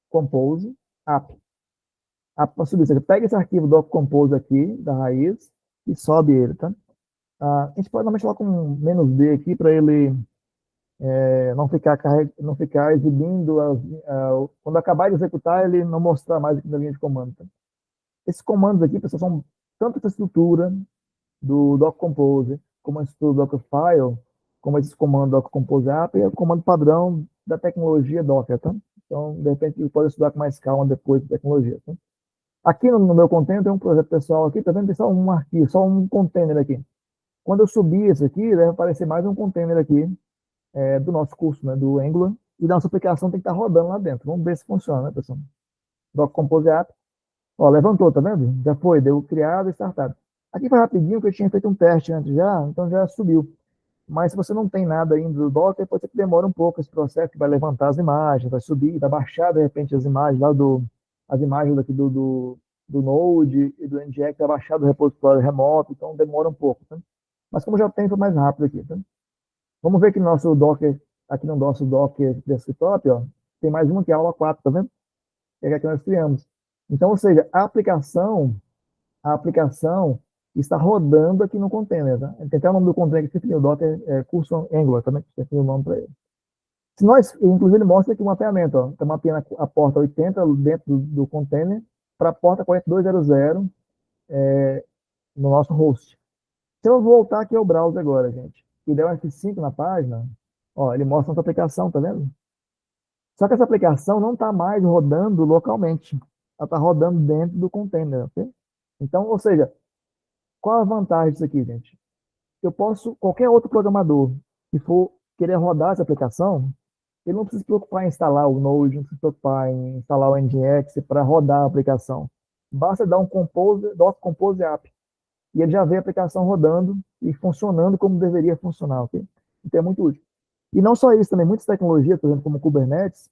Compose app. Para subir, você pega esse arquivo Docker Compose aqui, da raiz, e sobe ele, tá? A gente pode normalmente colocar um "-d" aqui para ele não ficar exibindo, quando acabar de executar, ele não mostrar mais aqui na linha de comando. Tá? Esses comandos aqui, pessoal, são tanto essa estrutura do Docker Compose, como a estrutura do Dockerfile, como esses comandos Docker Compose App, e o comando padrão da tecnologia Docker. Tá? Então, de repente, você pode estudar com mais calma depois da tecnologia. Tá? Aqui no meu container tem um projeto pessoal aqui, tá vendo? Tem só um arquivo, só um container aqui. Quando eu subir esse aqui, deve aparecer mais um container aqui, do nosso curso, né, do Angular, e da nossa aplicação tem que estar rodando lá dentro. Vamos ver se funciona, né, pessoal? Docker Compose App. Ó, levantou, tá vendo? Já foi, deu criado e startado. Aqui foi rapidinho, que eu tinha feito um teste antes já, então já subiu. Mas se você não tem nada ainda do Docker, pode ser que demore um pouco esse processo, que vai levantar as imagens, vai subir, vai baixar, de repente, as imagens lá as imagens daqui do Node e do Nginx, vai baixar do repositório remoto, então demora um pouco, tá? Mas como já tem, foi mais rápido aqui, tá? Vamos ver que no nosso Docker, aqui no nosso Docker Desktop, ó, tem mais uma que é a aula 4, tá vendo? É a que nós criamos. Então, ou seja, a aplicação está rodando aqui no container, tá? Tem até o nome do container que definiu, o Docker curso Angular, também, que definiu o nome para ele. Se nós, inclusive, ele mostra aqui um mapeamento, ó, está mapeando a porta 80 dentro do container para a porta 4200 no nosso host. Se eu voltar aqui ao browser agora, gente, e der um F5 na página, ó, ele mostra nossa aplicação, tá vendo? Só que essa aplicação não está mais rodando localmente. Ela está rodando dentro do container, ok? Então, ou seja, qual a vantagem disso aqui, gente? Qualquer outro programador que for querer rodar essa aplicação, ele não precisa se preocupar em instalar o Node, não precisa se preocupar em instalar o Nginx para rodar a aplicação. Basta dar um Docker Compose App e ele já vê a aplicação rodando e funcionando como deveria funcionar, ok? Então é muito útil. E não só isso, também muitas tecnologias, por exemplo, como Kubernetes,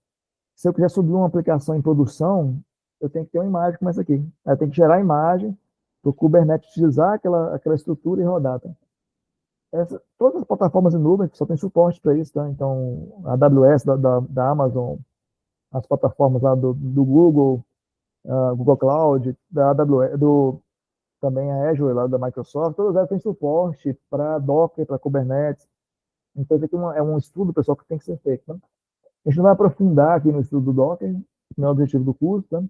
se eu quiser subir uma aplicação em produção, eu tenho que ter uma imagem como essa aqui. Eu tenho que gerar a imagem para o Kubernetes utilizar aquela estrutura e rodar. Tá? Todas as plataformas em nuvem só tem suporte para isso. Tá? Então, a AWS da Amazon, as plataformas lá do Google, Google Cloud, da AWS, também a Azure lá da Microsoft, todas elas têm suporte para Docker, para Kubernetes. Então, isso aqui é um estudo, pessoal, que tem que ser feito. Tá? A gente não vai aprofundar aqui no estudo do Docker, não é o objetivo do curso, tá?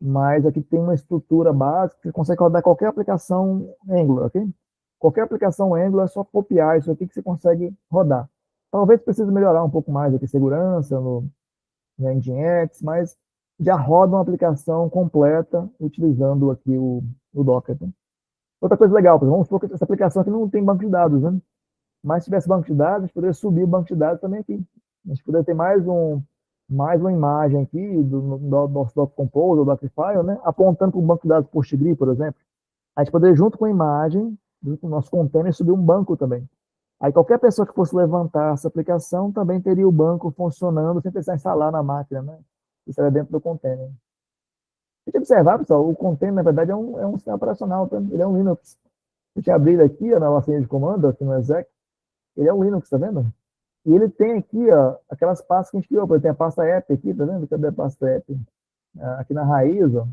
Mas aqui tem uma estrutura básica que você consegue rodar qualquer aplicação Angular, ok? Qualquer aplicação Angular é só copiar isso aqui que você consegue rodar. Talvez precise melhorar um pouco mais aqui segurança no Nginx, mas já roda uma aplicação completa utilizando aqui o Docker. Tá? Outra coisa legal, vamos supor que essa aplicação aqui não tem banco de dados, né? Mas se tivesse banco de dados, a gente poderia subir o banco de dados também aqui. A gente poderia ter mais uma imagem aqui do nosso Docker Compose ou Dockerfile, né? Apontando para o banco de dados PostgreSQL, por exemplo. A gente poderia, junto com a imagem, junto com o nosso container, subir um banco também. Aí qualquer pessoa que fosse levantar essa aplicação também teria o banco funcionando sem precisar instalar na máquina, né? Isso era dentro do container. Tem que observar, pessoal, o container, na verdade, é um sistema operacional, tá? Ele é um Linux. A gente abrir aqui, ó, na nossa linha de comando, aqui no exec, ele é um Linux, tá vendo? E ele tem aqui, ó, aquelas pastas que a gente criou. Por exemplo, tem a pasta app aqui, tá vendo? Cadê a pasta app? Aqui na raiz, ó.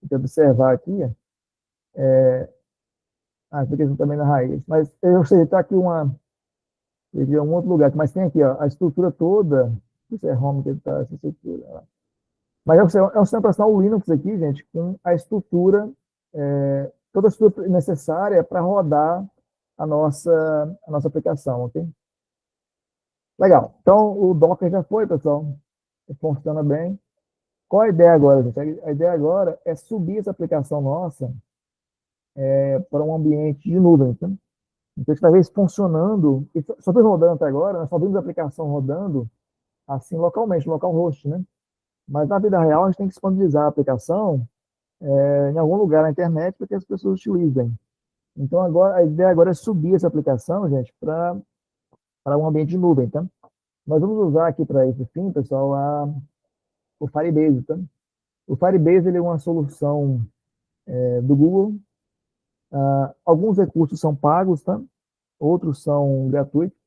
Tem que observar aqui, ó. Aqui também na raiz. Mas, eu sei, tá aqui um outro lugar. Mas tem aqui, ó, a estrutura toda. Isso é home que tá, essa estrutura. Ó. Mas é um sistema operacional Linux aqui, gente, com a estrutura, toda a estrutura necessária para rodar a nossa aplicação, ok? Legal. Então, o Docker já foi, pessoal. Funciona bem. Qual a ideia agora, gente? A ideia agora é subir essa aplicação nossa para um ambiente de nuvem. Tá? Então, a gente vai ver isso funcionando, e só foi rodando até agora, nós só vimos a aplicação rodando assim localmente, localhost, né? Mas na vida real, a gente tem que disponibilizar a aplicação em algum lugar na internet para que as pessoas utilizem. Então, agora, a ideia agora é subir essa aplicação, gente, para um ambiente de nuvem, tá? Nós vamos usar aqui para esse fim, pessoal, o Firebase, tá? O Firebase ele é uma solução do Google. Alguns recursos são pagos, tá? Outros são gratuitos.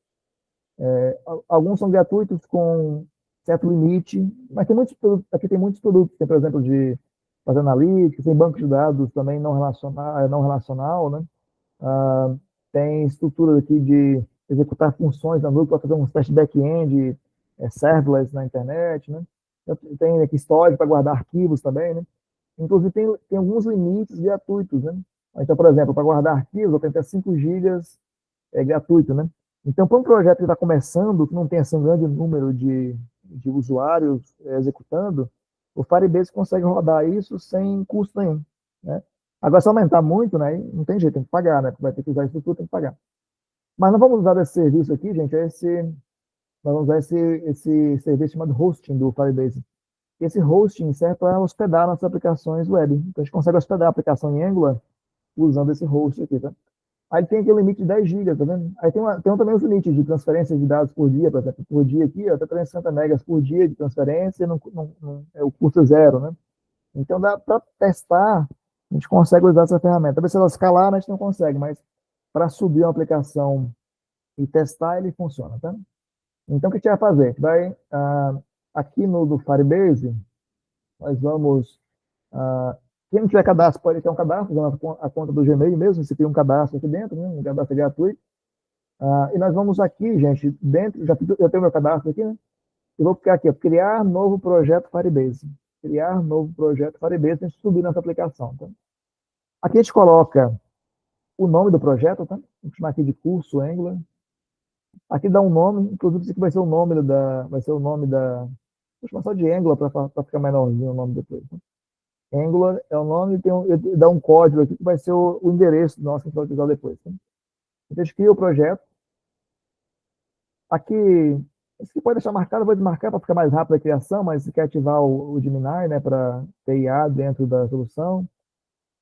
Alguns são gratuitos com certo limite, mas tem muitos produtos, aqui tem muitos produtos, tem, por exemplo, de fazer analytics, tem banco de dados também não relacional, né? Ah, tem estrutura aqui de executar funções na nuvem para fazer um teste back-end, serverless na internet, né? Tem aqui storage para guardar arquivos também, né? Inclusive tem alguns limites gratuitos, né? Então, por exemplo, para guardar arquivos, eu tenho até 5 gigas gratuito, né? Então, para um projeto que está começando, que não tem assim, um grande número de usuários executando, o Firebase consegue rodar isso sem custo nenhum, né? Agora, se aumentar muito, né, não tem jeito, tem que pagar, né? Vai ter que usar isso tudo, tem que pagar. Mas não vamos usar esse serviço aqui, gente, nós vamos usar esse serviço chamado hosting do Firebase. Esse hosting serve para hospedar nossas aplicações web. Então, a gente consegue hospedar a aplicação em Angular usando esse host aqui, tá? Aí tem aquele limite de 10 GB, tá vendo? Aí tem também os limites de transferência de dados por dia, por exemplo, por dia aqui, até 360 megas por dia de transferência, o custo é zero, né? Então dá para testar, a gente consegue usar essa ferramenta. Talvez se ela escalar, a gente não consegue, mas para subir uma aplicação e testar, ele funciona, tá? Então o que a gente vai fazer? A gente vai, aqui no do Firebase, nós vamos quem não tiver cadastro pode ter um cadastro, usando a conta do Gmail mesmo, você cria um cadastro aqui dentro, né? Um cadastro gratuito. E nós vamos aqui, gente, dentro, já tenho meu cadastro aqui, né? Eu vou ficar aqui, ó, criar novo projeto Firebase. Criar novo projeto Firebase, a gente subir nossa aplicação, tá? Aqui a gente coloca o nome do projeto, tá? Vamos chamar aqui de curso Angular. Aqui dá um nome, inclusive isso aqui vai ser o nome vou chamar só de Angular para ficar menorzinho o nome depois, tá? Angular é o nome, dá um código aqui que vai ser o endereço nosso que a gente vai utilizar depois. Tá? Então, a gente cria o projeto. Aqui, isso aqui pode deixar marcado, vou desmarcar para ficar mais rápido a criação, mas se quer ativar o Gemini, né, para ter IA dentro da solução.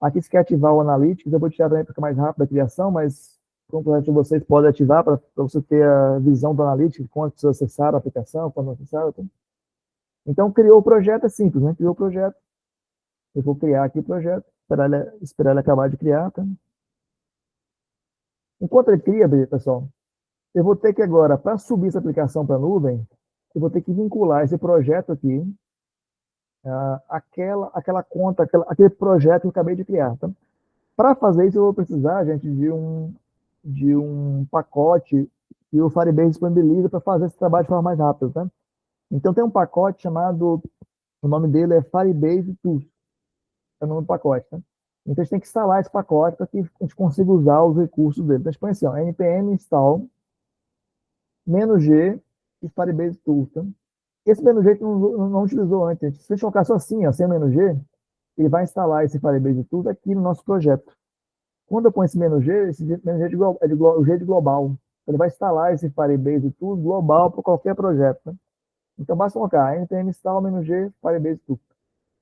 Aqui, se quer ativar o Analytics, eu vou tirar também para ficar mais rápido a criação, mas como projeto de vocês pode ativar para você ter a visão do Analytics, quando você acessar a aplicação, quando não acessar. Tá? Então, criou o projeto, é simples, né? Criou o projeto. Eu vou criar aqui o projeto, esperar ele acabar de criar, tá? Enquanto ele cria, pessoal, eu vou ter que agora, para subir essa aplicação para a nuvem, eu vou ter que vincular esse projeto aqui, aquela conta, aquele projeto que eu acabei de criar, tá? Para fazer isso, eu vou precisar, gente, de um pacote que o Firebase disponibiliza para fazer esse trabalho de forma mais rápida, tá? Então, tem um pacote chamado, o nome dele é Firebase Tools. É o nome do pacote, tá? Então a gente tem que instalar esse pacote para que a gente consiga usar os recursos dele. Então a gente põe assim, ó, npm install "-g" e Firebase Tools, tá? Esse "-g" a gente não utilizou antes. Se a gente colocar só assim, ó, sem "-g", ele vai instalar esse Firebase Tools aqui no nosso projeto. Quando eu ponho esse "-g", esse "-g" o G de global. Então, ele vai instalar esse Firebase Tools global para qualquer projeto, tá? Então basta colocar npm install "-g Firebase Tools".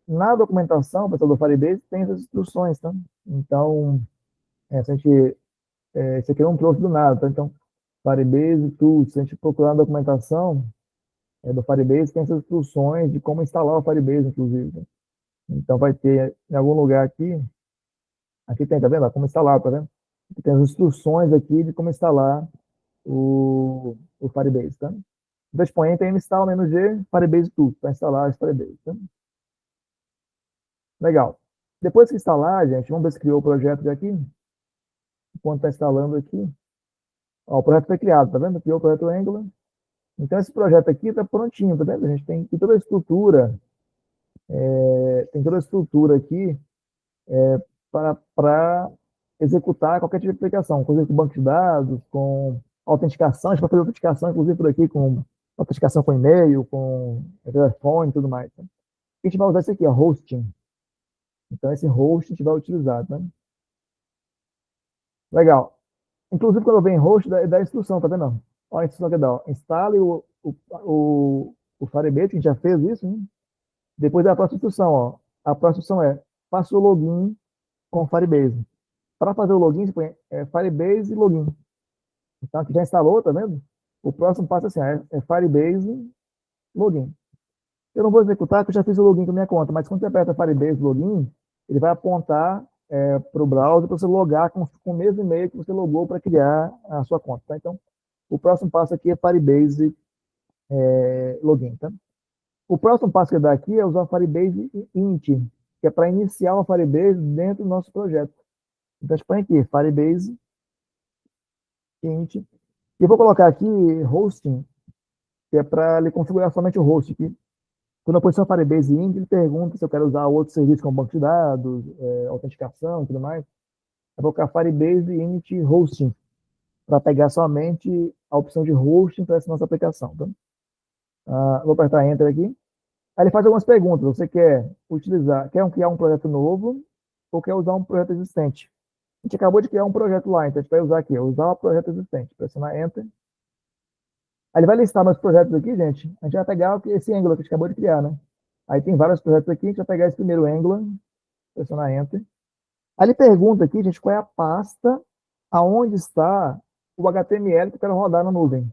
Na documentação, pessoal do Firebase, tem essas instruções, tá? Então, se a gente, esse aqui não trouxe do nada, tá? Então, Firebase Tools, se a gente procurar na documentação do Firebase, tem essas instruções de como instalar o Firebase, inclusive. Tá? Então, vai ter em algum lugar aqui tem, tá vendo? Como instalar, tá vendo? Aqui tem as instruções aqui de como instalar o Firebase, tá? Então, a gente põe npm install "-g Firebase Tools, para instalar esse Firebase, tá? Legal. Depois que instalar, gente, vamos ver se criou o projeto aqui. Enquanto está instalando aqui. Ó, o projeto foi criado, tá vendo? Criou o projeto Angular. Então, esse projeto aqui está prontinho, tá vendo? A gente tem toda a estrutura, tem toda a estrutura aqui para executar qualquer tipo de aplicação, inclusive com banco de dados, com autenticação. A gente pode fazer autenticação, inclusive, por aqui, com autenticação com e-mail, com telefone e tudo mais. Tá? A gente vai usar isso aqui, ó, hosting. Então, esse host a gente vai utilizar, tá? Legal. Inclusive, quando vem host, dá instrução, tá vendo? Olha a instrução que dá. Ó. Instale o Firebase, que a gente já fez isso, né? Depois da próxima instrução, ó. A próxima instrução é, faça o login com o Firebase. Para fazer o login, você põe Firebase e login. Então, aqui já instalou, tá vendo? O próximo passo é assim, é Firebase login. Eu não vou executar, porque eu já fiz o login com a minha conta, mas quando você aperta Firebase login, ele vai apontar para o browser para você logar com o mesmo e-mail que você logou para criar a sua conta. Tá? Então, o próximo passo aqui é Firebase login. Tá? O próximo passo que eu dar aqui é usar o Firebase int, que é para iniciar o Firebase dentro do nosso projeto. Então, a gente põe aqui Firebase int. E eu vou colocar aqui hosting, que é para ele configurar somente o host aqui. Quando eu posiciono Firebase int, ele pergunta se eu quero usar outro serviço como banco de dados, autenticação e tudo mais. Eu vou colocar Firebase int hosting, para pegar somente a opção de hosting para essa nossa aplicação. Tá? Vou apertar Enter aqui. Aí ele faz algumas perguntas. Você quer criar um projeto novo ou quer usar um projeto existente? A gente acabou de criar um projeto lá, então a gente vai usar aqui, usar o projeto existente. Pressionar Enter. Aí ele vai listar meus projetos aqui, gente. A gente vai pegar esse Angular que a gente acabou de criar, né? Aí tem vários projetos aqui, a gente vai pegar esse primeiro Angular, pressionar Enter. Aí ele pergunta aqui, gente, qual é a pasta aonde está o HTML que eu quero rodar na nuvem.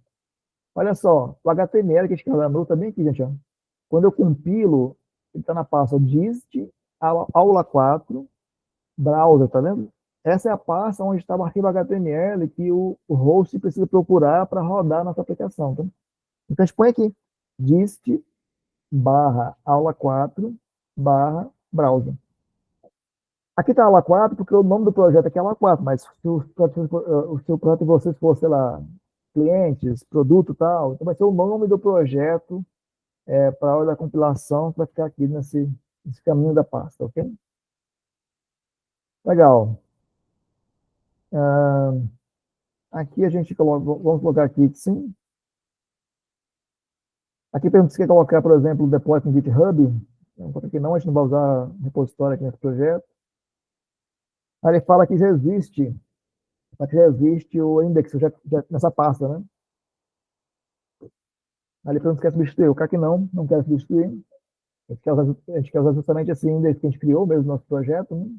Olha só, o HTML que a gente quer rodar na nuvem está bem aqui, gente. Ó. Quando eu compilo, ele está na pasta dist aula 4 browser, tá vendo? Essa é a pasta onde está o arquivo HTML que o host precisa procurar para rodar nossa aplicação. Tá? Então a gente põe aqui, dist barra aula 4 barra browser. Aqui está a aula 4 porque o nome do projeto aqui é aula 4, mas se o seu projeto de vocês for, sei lá, clientes, produto e tal, então vai ser o nome do projeto para a hora da compilação que vai ficar aqui nesse caminho da pasta, ok? Legal. Aqui a gente coloca, vamos colocar aqui sim. Aqui pergunta se quer colocar, por exemplo, o deploy com GitHub. Aqui não, a gente não vai usar repositório aqui nesse projeto. Aí ele fala que já existe o index nessa pasta, né? Aí ele pergunta se quer substituir. O cara que não quer substituir. A gente quer usar justamente esse index que a gente criou mesmo no nosso projeto. Né?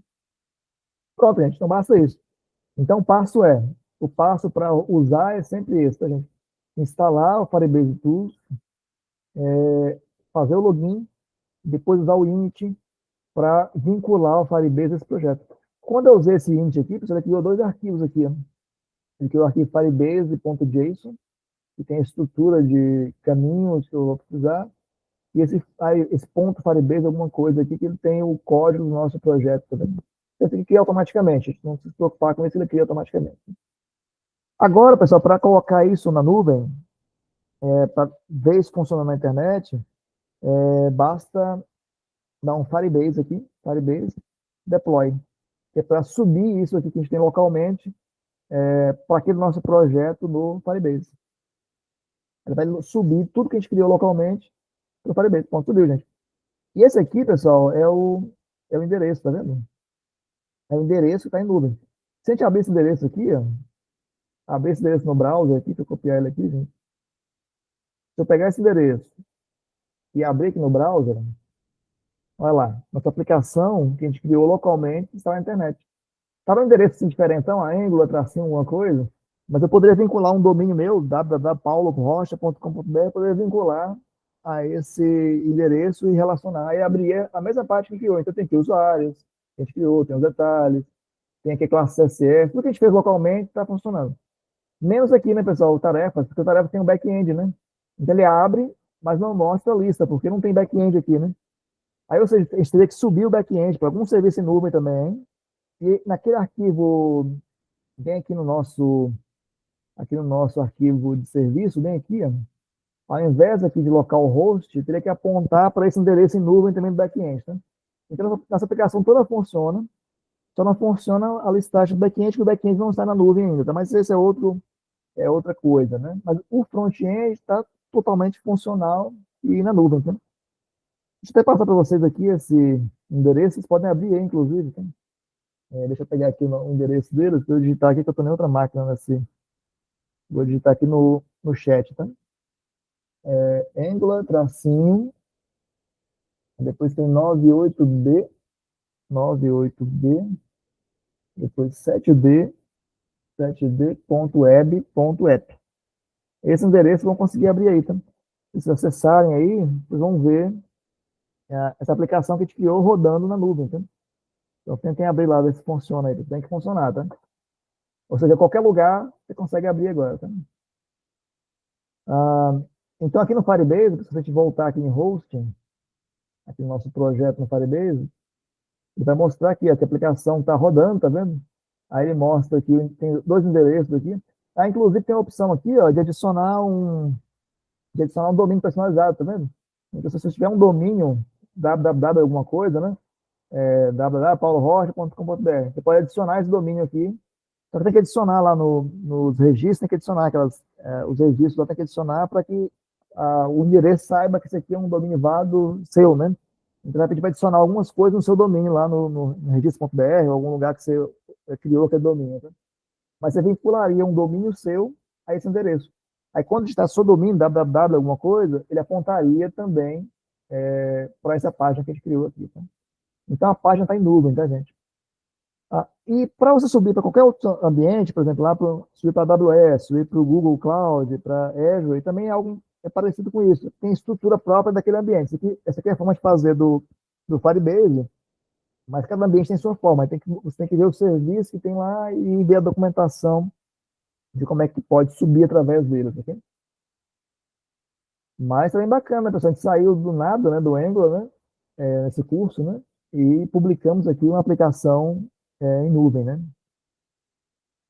Pronto, gente, então basta isso. Então o passo para usar é sempre esse, tá, gente? Instalar o Firebase Tools, fazer o login, depois usar o init para vincular o Firebase a esse projeto. Quando eu usei esse init aqui, ele criou dois arquivos aqui. Ó. Ele criou o arquivo firebase.json, que tem a estrutura de caminhos que eu vou precisar, e esse ponto Firebase, alguma coisa aqui, que ele tem o código do nosso projeto também. Ele tem que criar automaticamente, a gente não se preocupar com isso, ele cria automaticamente. Agora, pessoal, para colocar isso na nuvem, para ver isso funcionando na internet, basta dar um Firebase aqui, Firebase deploy, que é para subir isso aqui que a gente tem localmente para aquele nosso projeto no Firebase. Ele vai subir tudo que a gente criou localmente para o Firebase. Pronto, subiu, gente. E esse aqui, pessoal, é o endereço, tá vendo? É o endereço que está em nuvem. Se a gente abrir esse endereço aqui, ó, abrir esse endereço no browser aqui, deixa eu copiar ele aqui, gente. Se eu pegar esse endereço e abrir aqui no browser, olha lá, nossa aplicação que a gente criou localmente está na internet. Está no endereço assim, diferentão, a Angular, tracinho, alguma coisa, mas eu poderia vincular um domínio meu, www.paulorocha.com.br, poderia vincular a esse endereço e relacionar, e abrir a mesma parte que criou. Então tem aqui usuários, que a gente criou, tem os detalhes, tem aqui a classe CSS, tudo que a gente fez localmente está funcionando. Menos aqui, né, pessoal, tarefas, porque o tarefa tem um back-end, né? Então ele abre, mas não mostra a lista, porque não tem back-end aqui, né? Aí, ou seja, a gente teria que subir o back-end para algum serviço em nuvem também, e naquele arquivo, bem aqui no nosso arquivo de serviço, bem aqui, ó, ao invés aqui de localhost, teria que apontar para esse endereço em nuvem também do back-end, tá? Então, nossa aplicação toda funciona, só não funciona a listagem do back-end, que o back-end não está na nuvem ainda, tá? Mas esse é outra coisa, né? Mas o front-end está totalmente funcional e na nuvem, tá? Deixa eu até passar para vocês aqui esse endereço, vocês podem abrir aí, inclusive, tá? Deixa eu pegar aqui o endereço deles, para eu digitar aqui, que eu estou em outra máquina, assim. Vou digitar aqui no chat, tá? Angular, tracinho, depois tem 98B, depois 7D.web.app. Esse endereço vão conseguir abrir aí, tá? Se vocês acessarem aí, vocês vão ver essa aplicação que a gente criou rodando na nuvem, tá? Então tentem abrir lá, ver se funciona aí. Tem que funcionar, tá? Ou seja, qualquer lugar você consegue abrir agora, tá? Ah, então aqui no Firebase, se a gente voltar aqui em hosting, aqui no nosso projeto no Firebase, ele vai mostrar aqui ó, que a aplicação está rodando, tá vendo? Aí ele mostra aqui, tem dois endereços aqui. Ah, inclusive tem a opção aqui ó, de adicionar um domínio personalizado, tá vendo? Então se você tiver um domínio www alguma coisa, né? www.paulorocha.com.br. Você pode adicionar esse domínio aqui. Só que tem que adicionar lá nos registros, tem que adicionar os registros lá, tem que adicionar para que o endereço saiba que esse aqui é um domínio válido seu, né? Então, vai pedir para adicionar algumas coisas no seu domínio lá no registro.br, ou algum lugar que você criou aquele domínio. Tá? Mas você vincularia um domínio seu a esse endereço. Aí, quando está seu domínio, www, alguma coisa, ele apontaria também para essa página que a gente criou aqui. Tá? Então, a página está em nuvem, tá, gente? E para você subir para qualquer outro ambiente, por exemplo, subir para a AWS, subir para o Google Cloud, para Azure, e também é parecido com isso. Tem estrutura própria daquele ambiente. Essa aqui é a forma de fazer do Firebase, mas cada ambiente tem sua forma. Você tem que ver o serviço que tem lá e ver a documentação de como é que pode subir através deles. Okay? Mas também bacana, pessoal. A gente saiu do nada, né, do Angular, né, nesse curso, né, e publicamos aqui uma aplicação em nuvem, né?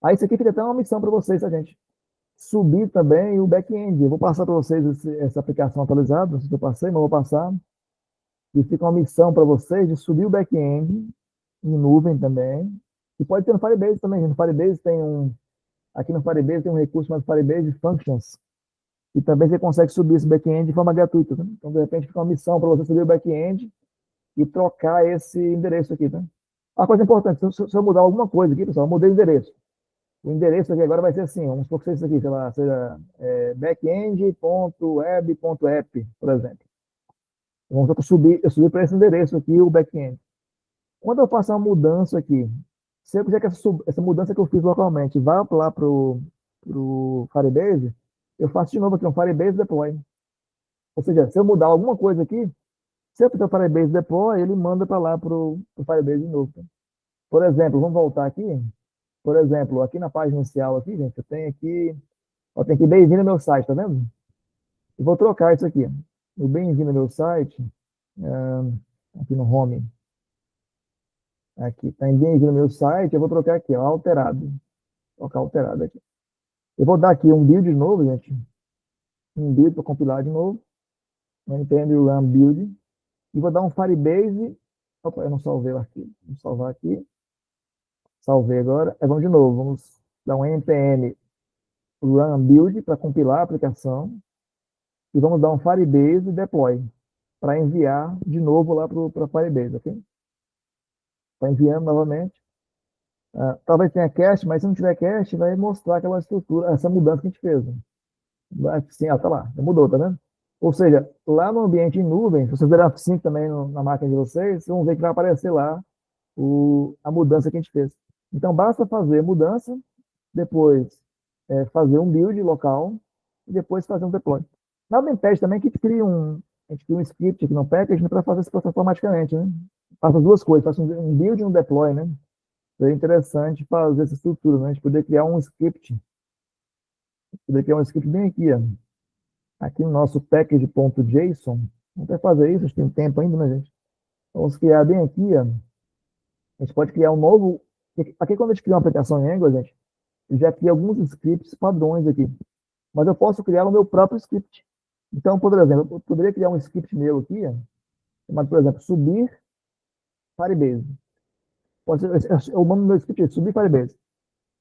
Aí isso aqui fica até uma missão para vocês, tá, gente? Subir também o back-end. Eu vou passar para vocês essa aplicação atualizada, não sei se eu passei, mas eu vou passar. E fica uma missão para vocês de subir o back-end em nuvem também. E pode ter no Firebase também. No Firebase aqui no Firebase tem um recurso chamado Firebase Functions. E também você consegue subir esse back-end de forma gratuita. Né? Então, de repente, fica uma missão para você subir o back-end e trocar esse endereço aqui, tá? Uma coisa importante, se eu mudar alguma coisa aqui, pessoal, eu mudei o endereço. O endereço aqui agora vai ser assim, vamos supor que seja isso aqui, sei lá, seja backend.web.app, por exemplo. Vamos supor que eu subir para esse endereço aqui o backend. Quando eu faço uma mudança aqui, se eu quiser que essa mudança que eu fiz localmente vá lá para o Firebase, eu faço de novo aqui um Firebase Deploy. Ou seja, se eu mudar alguma coisa aqui, se eu fizer o Firebase Deploy, ele manda para lá para o Firebase de novo. Tá? Por exemplo, vamos voltar aqui. Por exemplo, aqui na página inicial, aqui, gente, eu tenho aqui bem-vindo ao meu site, tá vendo? Eu vou trocar isso aqui. O bem-vindo ao meu site, aqui no home. Aqui, tá em bem-vindo ao meu site, eu vou trocar aqui, ó, alterado. Vou colocar alterado aqui. Eu vou dar aqui um build de novo, gente. Um build para compilar de novo. npm run build. E vou dar um Firebase. Opa, eu não salvei o arquivo. Vamos salvar aqui. Salvei agora. Vamos de novo. Vamos dar um npm run build para compilar a aplicação. E vamos dar um Firebase deploy para enviar de novo lá para o Firebase, ok? Está enviando novamente. Talvez tenha cache, mas se não tiver cache, vai mostrar aquela estrutura, essa mudança que a gente fez. Sim, tá lá, já mudou, tá vendo? Ou seja, lá no ambiente em nuvem, se vocês verem F5 também na máquina de vocês vão ver que vai aparecer lá a mudança que a gente fez. Então, basta fazer a mudança, depois fazer um build local e depois fazer um deploy. Nada impede também que a gente cria um script aqui no package para fazer esse processo automaticamente, né? Faça as duas coisas, faça um build e um deploy, né? Seria interessante fazer essa estrutura, né? A gente poder criar um script. Bem aqui, ó. Aqui no nosso package.json. Vamos até fazer isso, a gente tem tempo ainda, né, gente? Vamos criar bem aqui, ó. A gente pode criar um novo. Aqui, quando a gente cria uma aplicação em Angular, gente, eu já cria alguns scripts padrões aqui. Mas eu posso criar o meu próprio script. Então, por exemplo, eu poderia criar um script meu aqui, ó, chamado, por exemplo, subir Firebase. O nome do meu script é subir Firebase.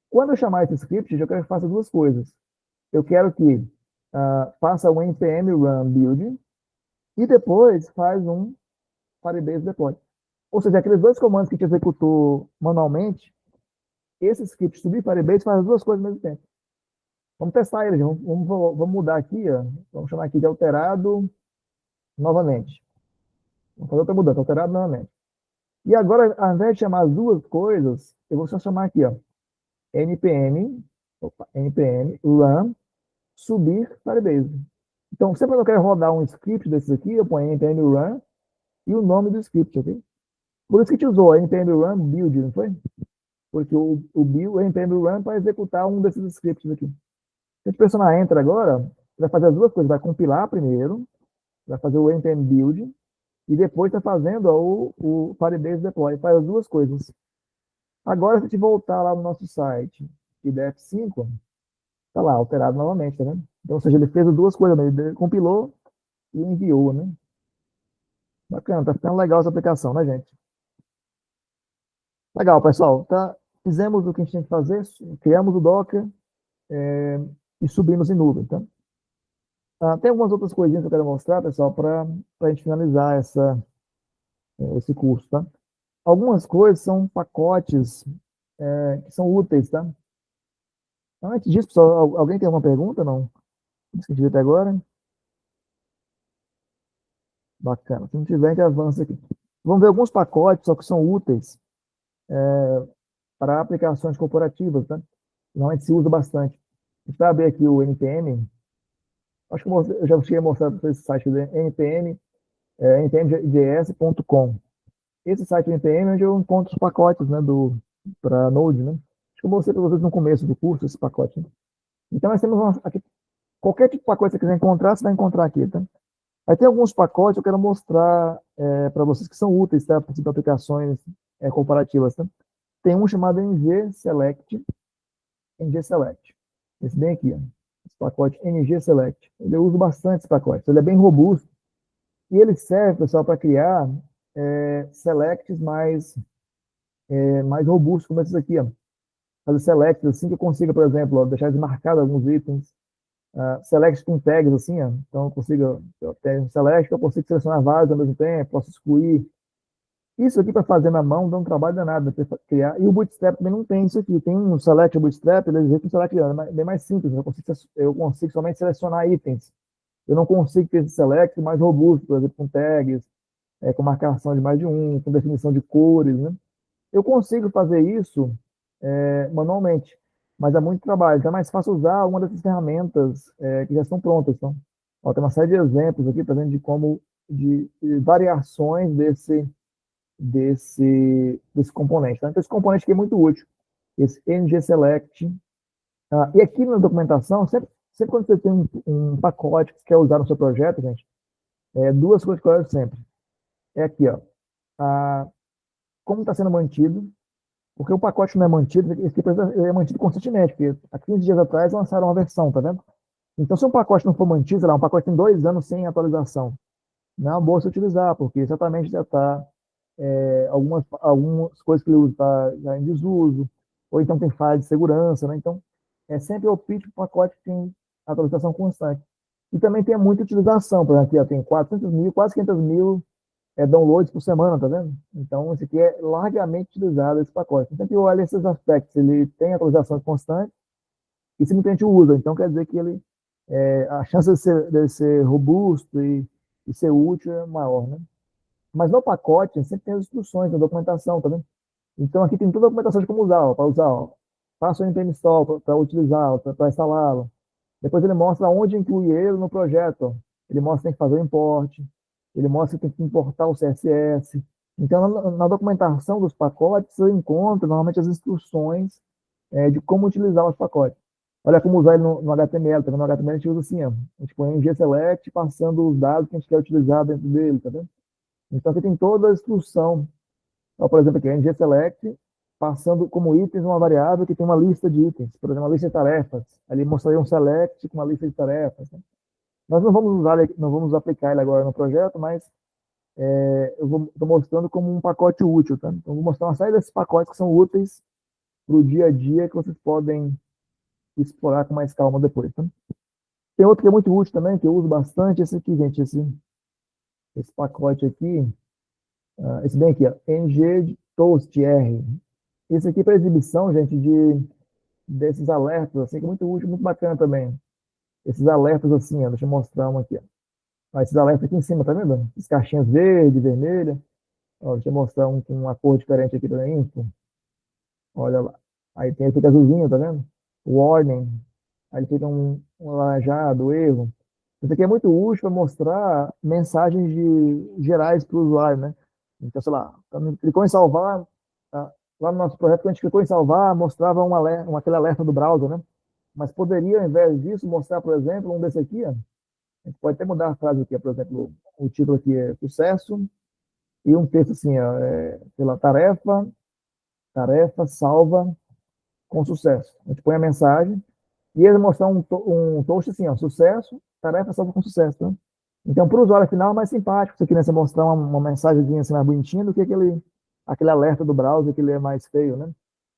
Quando eu chamar esse script, eu quero que faça duas coisas. Eu quero que faça um npm run build e depois faz um Firebase deploy. Ou seja, aqueles dois comandos que a gente executou manualmente, esse script subir Firebase faz as duas coisas ao mesmo tempo. Vamos testar ele, vamos mudar aqui, ó. Vamos chamar aqui de alterado novamente. Vamos fazer outra mudança, alterado novamente. E agora, ao invés de chamar as duas coisas, eu vou só chamar aqui, ó, npm run subir Firebase. Então, sempre que eu quero rodar um script desses aqui, eu ponho npm run e o nome do script, ok? Por isso que a gente usou npm run build, não foi? Porque o npm run para executar um desses scripts aqui. Se a gente pressionar enter agora, vai fazer as duas coisas, vai compilar primeiro, vai fazer o npm build, e depois está fazendo ó, o Firebase deploy, faz as duas coisas. Agora, se a gente voltar lá no nosso site e der F5, está lá, alterado novamente, tá vendo? Então, ou seja, ele fez as duas coisas, né? Ele compilou e enviou, né? Bacana, tá ficando legal essa aplicação, né, gente? Legal, pessoal. Tá? Fizemos o que a gente tinha que fazer, criamos o Docker e subimos em nuvem, tá? Tem algumas outras coisinhas que eu quero mostrar, pessoal, para a gente finalizar esse curso, tá? Algumas coisas são pacotes que são úteis, tá? Antes disso, pessoal, alguém tem alguma pergunta? Não? Discutir até agora? Bacana. Se não tiver, a gente avança aqui. Vamos ver alguns pacotes só que são úteis para aplicações corporativas, tá? Normalmente se usa bastante. A gente vai abrir aqui o NPM. Acho que eu já cheguei a mostrar para esse site do NPM, npmjs.com. Esse site do NPM é onde eu encontro os pacotes, né, para Node, né? Acho que eu mostrei para vocês no começo do curso esse pacote, né? Então, nós temos aqui, qualquer tipo de pacote que você quiser encontrar, você vai encontrar aqui, tá? Aí tem alguns pacotes que eu quero mostrar para vocês que são úteis, tá? Para aplicações comparativas, tá? Tem um chamado ngSelect, esse bem aqui, ó. Esse pacote ngSelect. Eu uso bastante esse pacote, ele é bem robusto e ele serve, pessoal, para criar selects mais robustos, como esses aqui, ó. Fazer selects assim que eu consiga, por exemplo, ó, deixar desmarcado alguns itens, select com tags assim, ó. Então eu consigo, eu tenho um select, eu consigo selecionar vários ao mesmo tempo, posso excluir. Isso aqui para fazer na mão dá um trabalho danado para criar. E o Bootstrap também não tem isso aqui. Tem um select Bootstrap, ele existe um select bem mais simples. Eu consigo somente selecionar itens. Eu não consigo ter esse select mais robusto, por exemplo, com tags, com marcação de mais de um, com definição de cores, né? Eu consigo fazer isso manualmente, mas é muito trabalho. Então é mais fácil usar uma dessas ferramentas que já estão prontas. Então, ó, tem uma série de exemplos aqui, tá vendo, de variações desse componente. Tá? Então, esse componente aqui é muito útil, esse ngSelect. E aqui na documentação, sempre quando você tem um pacote que você quer usar no seu projeto, gente, duas coisas que eu olho sempre. É aqui, ó, como está sendo mantido, porque o pacote não é mantido, esse tipo é mantido constantemente, porque há 15 dias atrás lançaram uma versão, tá vendo? Então, se um pacote não for mantido, sei lá, um pacote tem 2 anos sem atualização, não é uma boa se utilizar, porque exatamente já está algumas coisas que ele usa tá já em desuso, ou então tem falha de segurança, né? Então, sempre opte por pacote que tem atualização constante. E também tem muita utilização, por exemplo, aqui ó, tem 400 mil, quase 500 mil downloads por semana, tá vendo? Então, esse aqui é largamente utilizado, esse pacote. Então, que olha esses aspectos, ele tem atualização constante e simplesmente usa. Então, quer dizer que a chance de ser robusto e ser útil é maior, né? Mas no pacote, sempre tem as instruções, a documentação, tá vendo? Então, aqui tem toda a documentação de como usar, para usar, ó. Faça o npm install para utilizar, para instalá-lo. Depois ele mostra onde incluir ele no projeto, ó. Ele mostra que tem que fazer o import, ele mostra que tem que importar o CSS. Então, na documentação dos pacotes, você encontra normalmente as instruções de como utilizar os pacotes. Olha como usar ele no HTML, tá vendo? No HTML a gente usa assim, ó. A gente põe em ngSelect passando os dados que a gente quer utilizar dentro dele, tá vendo? Então, aqui tem toda a instrução. Então, por exemplo, aqui, ngSelect, passando como itens uma variável que tem uma lista de itens. Por exemplo, uma lista de tarefas. Ali mostraria um select com uma lista de tarefas. Né? Nós não vamos aplicar ele agora no projeto, mas eu estou mostrando como um pacote útil. Tá? Então, vou mostrar uma série desses pacotes que são úteis para o dia a dia que vocês podem explorar com mais calma depois. Tá? Tem outro que é muito útil também, que eu uso bastante, esse aqui, gente, esse pacote aqui. Esse bem aqui, ó, ng de toast R. Esse aqui para exibição, gente, desses alertas, assim, que é muito útil, muito bacana também. Esses alertas assim, ó, deixa eu mostrar um aqui, ó. Esses alertas aqui em cima, tá vendo? As caixinhas verde, vermelha. Ó, deixa eu mostrar um com uma cor diferente aqui para info. Olha lá. Aí tem aqui azulzinho, tá vendo? Warning. Aí ele fica um alaranjado, erro. Isso aqui é muito útil para mostrar mensagens gerais para o usuário, né? Então, sei lá, quando clicou em salvar, lá no nosso projeto, quando a gente clicou em salvar, mostrava aquele alerta do browser, né? Mas poderia, ao invés disso, mostrar, por exemplo, um desse aqui, ó. A gente pode até mudar a frase aqui, por exemplo, o título aqui é sucesso, e um texto assim, ó, sei lá, tarefa salva com sucesso. A gente põe a mensagem, e ele mostrar um toast assim, ó, sucesso, tarefa salva com sucesso, né? Então, para o usuário final é mais simpático você querer mostrar uma mensagenzinha assim mais bonitinha do que aquele alerta do browser que ele é mais feio, né?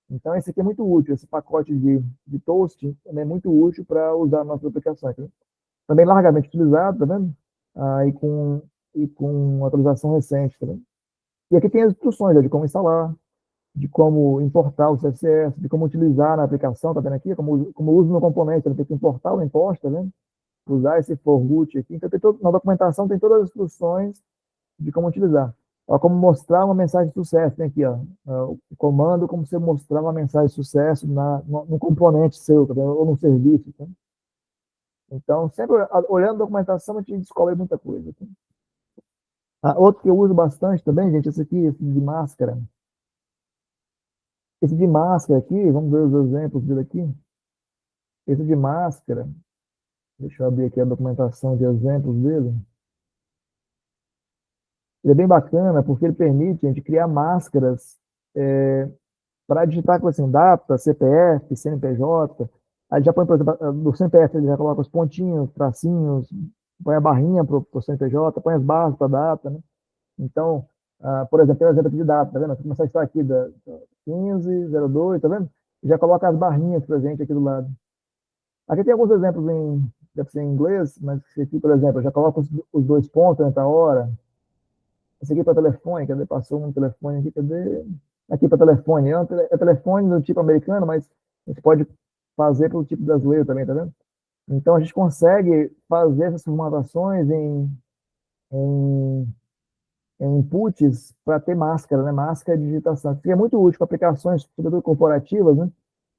Então, esse aqui é muito útil, esse pacote de toast é muito útil para usar nas nossas aplicações, né? Também largamente utilizado, tá vendo? E com atualização recente, tá vendo? E aqui tem as instruções, né, de como instalar, de como importar o CSS, de como utilizar na aplicação, tá vendo aqui? Como uso no componente, ele tem que importar o import, tá vendo? Usar esse for root aqui. Então, na documentação tem todas as instruções de como utilizar. Ó, como mostrar uma mensagem de sucesso, tem aqui, ó, o comando, como você mostrar uma mensagem de sucesso no componente seu, tá vendo? Ou no serviço, tá? Então, sempre olhando a documentação, a gente descobre muita coisa. Tá? Outro que eu uso bastante também, gente, esse de máscara. Esse de máscara aqui, vamos ver os exemplos dele aqui. Esse de máscara, deixa eu abrir aqui a documentação de exemplos dele. Ele é bem bacana porque ele permite a gente criar máscaras para digitar com assim, data, CPF, CNPJ. Aí já põe, por exemplo, no CPF ele já coloca os pontinhos, tracinhos, põe a barrinha para o CNPJ, põe as barras para a data, né? Então, por exemplo, tem o exemplo aqui de data, tá vendo? Você começa a estar aqui da 15/02, tá vendo? Já coloca as barrinhas para gente aqui do lado. Aqui tem alguns exemplos deve ser em inglês, mas esse aqui, por exemplo, já coloca os dois pontos dentro da hora. Esse aqui para telefone, cadê? Passou um telefone aqui, cadê? Aqui para telefone. É telefone do tipo americano, mas a gente pode fazer pelo tipo brasileiro também, tá vendo? Então a gente consegue fazer essas formatações em, em inputs para ter máscara, né? Máscara de digitação. Isso aqui é muito útil para aplicações, sobretudo corporativas, né?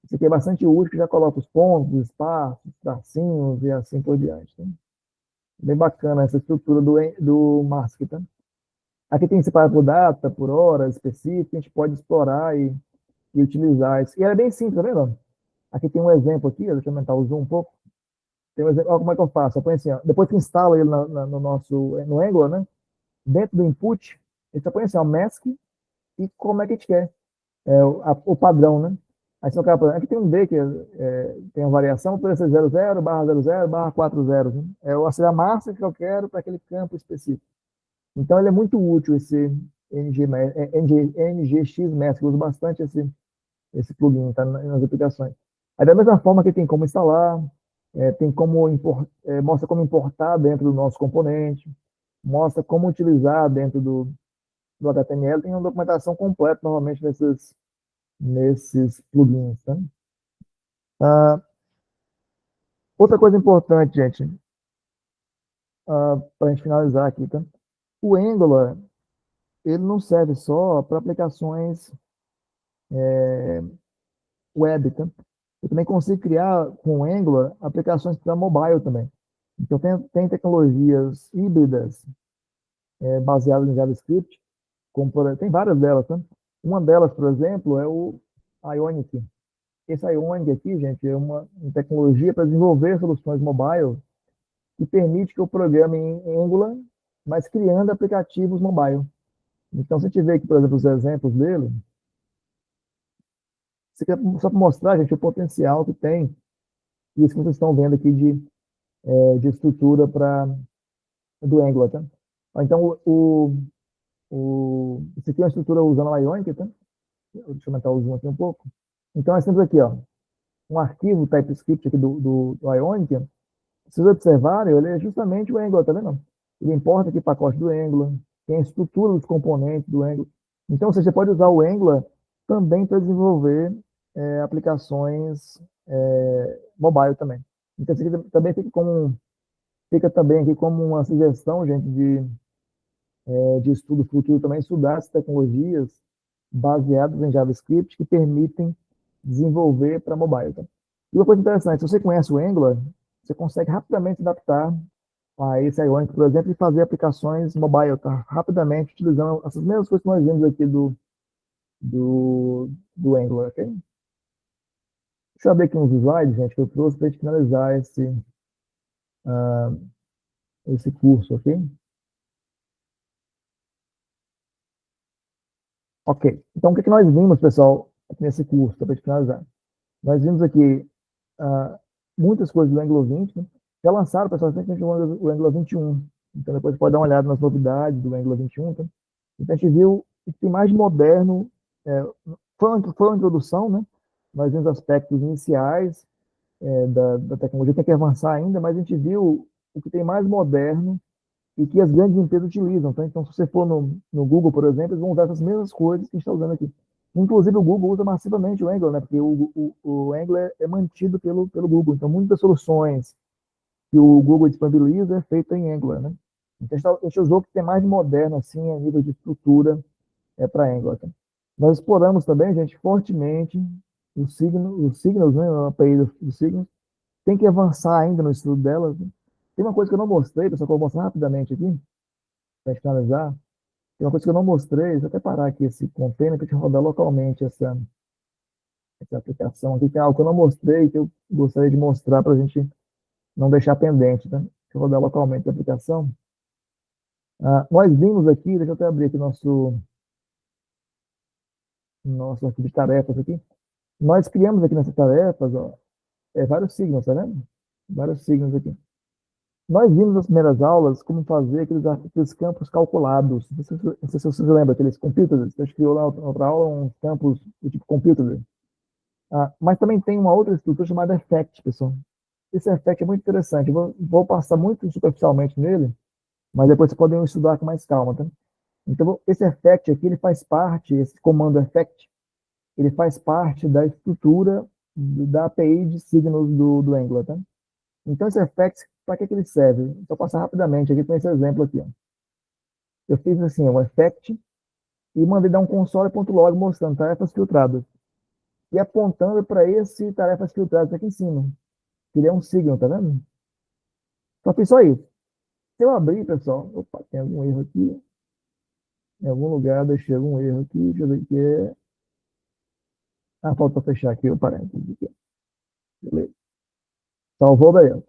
Isso aqui é bastante útil, que já coloca os pontos, espaços, tracinhos e assim por diante. Né? Bem bacana essa estrutura do mask, tá? Aqui tem separado por data, por hora específica, a gente pode explorar e utilizar isso. E é bem simples, tá vendo? Aqui tem um exemplo aqui, deixa eu aumentar o zoom um pouco. Tem um exemplo, olha como é que eu faço. Eu ponho assim, ó, depois que instala ele no Angular, né? Dentro do input, ele só põe assim, ó, mask e como é que a gente quer. O padrão, né? Aí você coloca, aqui tem um D que tem uma variação, pode ser 00, barra 00, barra 40, né? A massa que eu quero para aquele campo específico. Então, ele é muito útil, esse NGX-Mask, eu uso bastante esse plugin, tá, nas aplicações. Aí, da mesma forma que tem como instalar, tem como mostra como importar dentro do nosso componente, mostra como utilizar dentro do HTML, tem uma documentação completa, normalmente, nesses plugins. Tá? Outra coisa importante, gente, para a gente finalizar aqui, tá? O Angular, ele não serve só para aplicações web, tá? Eu também consigo criar com o Angular aplicações para mobile também. Então, tem tecnologias híbridas baseadas em JavaScript, tem várias delas, tá? Uma delas, por exemplo, é o Ionic. Esse Ionic aqui, gente, é uma tecnologia para desenvolver soluções mobile que permite que eu programe em Angular, mas criando aplicativos mobile. Então, se a gente vê aqui, por exemplo, os exemplos dele, isso aqui é só para mostrar, gente, o potencial que tem, e isso que vocês estão vendo aqui de estrutura do Angular, tá? Então, isso aqui é uma estrutura usando a Ionic, tá? Deixa eu aumentar o zoom aqui um pouco. Então, nós temos aqui, ó, um arquivo TypeScript aqui do Ionic. Se vocês observarem, ele é justamente o Angular, tá vendo? Ele importa aqui pacote do Angular, tem a estrutura dos componentes do Angular. Então, você pode usar o Angular também para desenvolver aplicações mobile também. Então, isso aqui também fica também aqui como uma sugestão, gente, de estudo futuro também, estudar as tecnologias baseadas em JavaScript que permitem desenvolver para mobile. Tá? E uma coisa interessante, se você conhece o Angular, você consegue rapidamente adaptar a esse Ionic, por exemplo, e fazer aplicações mobile, tá? Rapidamente, utilizando essas mesmas coisas que nós vimos aqui do Angular, ok? Deixa eu abrir aqui uns slides, gente, que eu trouxe para a gente finalizar esse curso, ok? Ok. Então, o que nós vimos, pessoal, aqui nesse curso, para a gente finalizar? Nós vimos aqui muitas coisas do Angular 20, né? Já lançaram, pessoal, recentemente o Angular 21. Então, depois pode dar uma olhada nas novidades do Angular 21. Tá? Então, a gente viu o que tem mais de moderno. Foi uma introdução, né? Nós vimos aspectos iniciais da tecnologia, tem que avançar ainda, mas a gente viu o que tem mais moderno e que as grandes empresas utilizam. Tá? Então, se você for no Google, por exemplo, eles vão usar essas mesmas coisas que a gente está usando aqui. Inclusive, o Google usa massivamente o Angular, né? Porque o Angular é mantido pelo Google. Então, muitas soluções que o Google disponibiliza é feita em Angular, né? Então, a gente usou o que tem mais de moderno, assim, a nível de estrutura para Angular. Tá? Nós exploramos também, gente, fortemente os signals, né? A API dos signals. Tem que avançar ainda no estudo delas. Né? Tem uma coisa que eu não mostrei, pessoal, que eu vou mostrar rapidamente aqui, para finalizar. Tem uma coisa que eu não mostrei, deixa eu até parar aqui esse container para te rodar localmente essa aplicação aqui. Tem algo que eu não mostrei, que eu gostaria de mostrar para a gente não deixar pendente. Tá? Deixa eu rodar localmente a aplicação. Nós vimos aqui, deixa eu até abrir aqui nosso arquivo de tarefas aqui. Nós criamos aqui nessas tarefas ó, vários signos, tá vendo? Vários signos aqui. Nós vimos nas primeiras aulas como fazer aqueles campos calculados. Não sei se você lembra, aqueles computers. A gente criou lá na outra aula uns campos do tipo computer. Mas também tem uma outra estrutura chamada effect, pessoal. Esse effect é muito interessante. Eu vou passar muito superficialmente nele, mas depois vocês podem estudar com mais calma, tá? Então, esse effect aqui, ele faz parte, esse comando effect, ele faz parte da estrutura da API de signos do Angular, tá? Então, esse effect, para que ele serve? Vou passar rapidamente aqui com esse exemplo aqui. Ó. Eu fiz assim, um effect e mandei dar um console.log mostrando tarefas filtradas. E apontando para esse tarefas filtradas aqui em cima. Que ele é um signal, tá vendo? Só fiz só isso. Se eu abrir, pessoal, opa, tem algum erro aqui. Em algum lugar deixei algum erro aqui. Deixa eu ver o que é. Falta fechar aqui o parênteses. Aqui. Beleza. Salvou, beleza.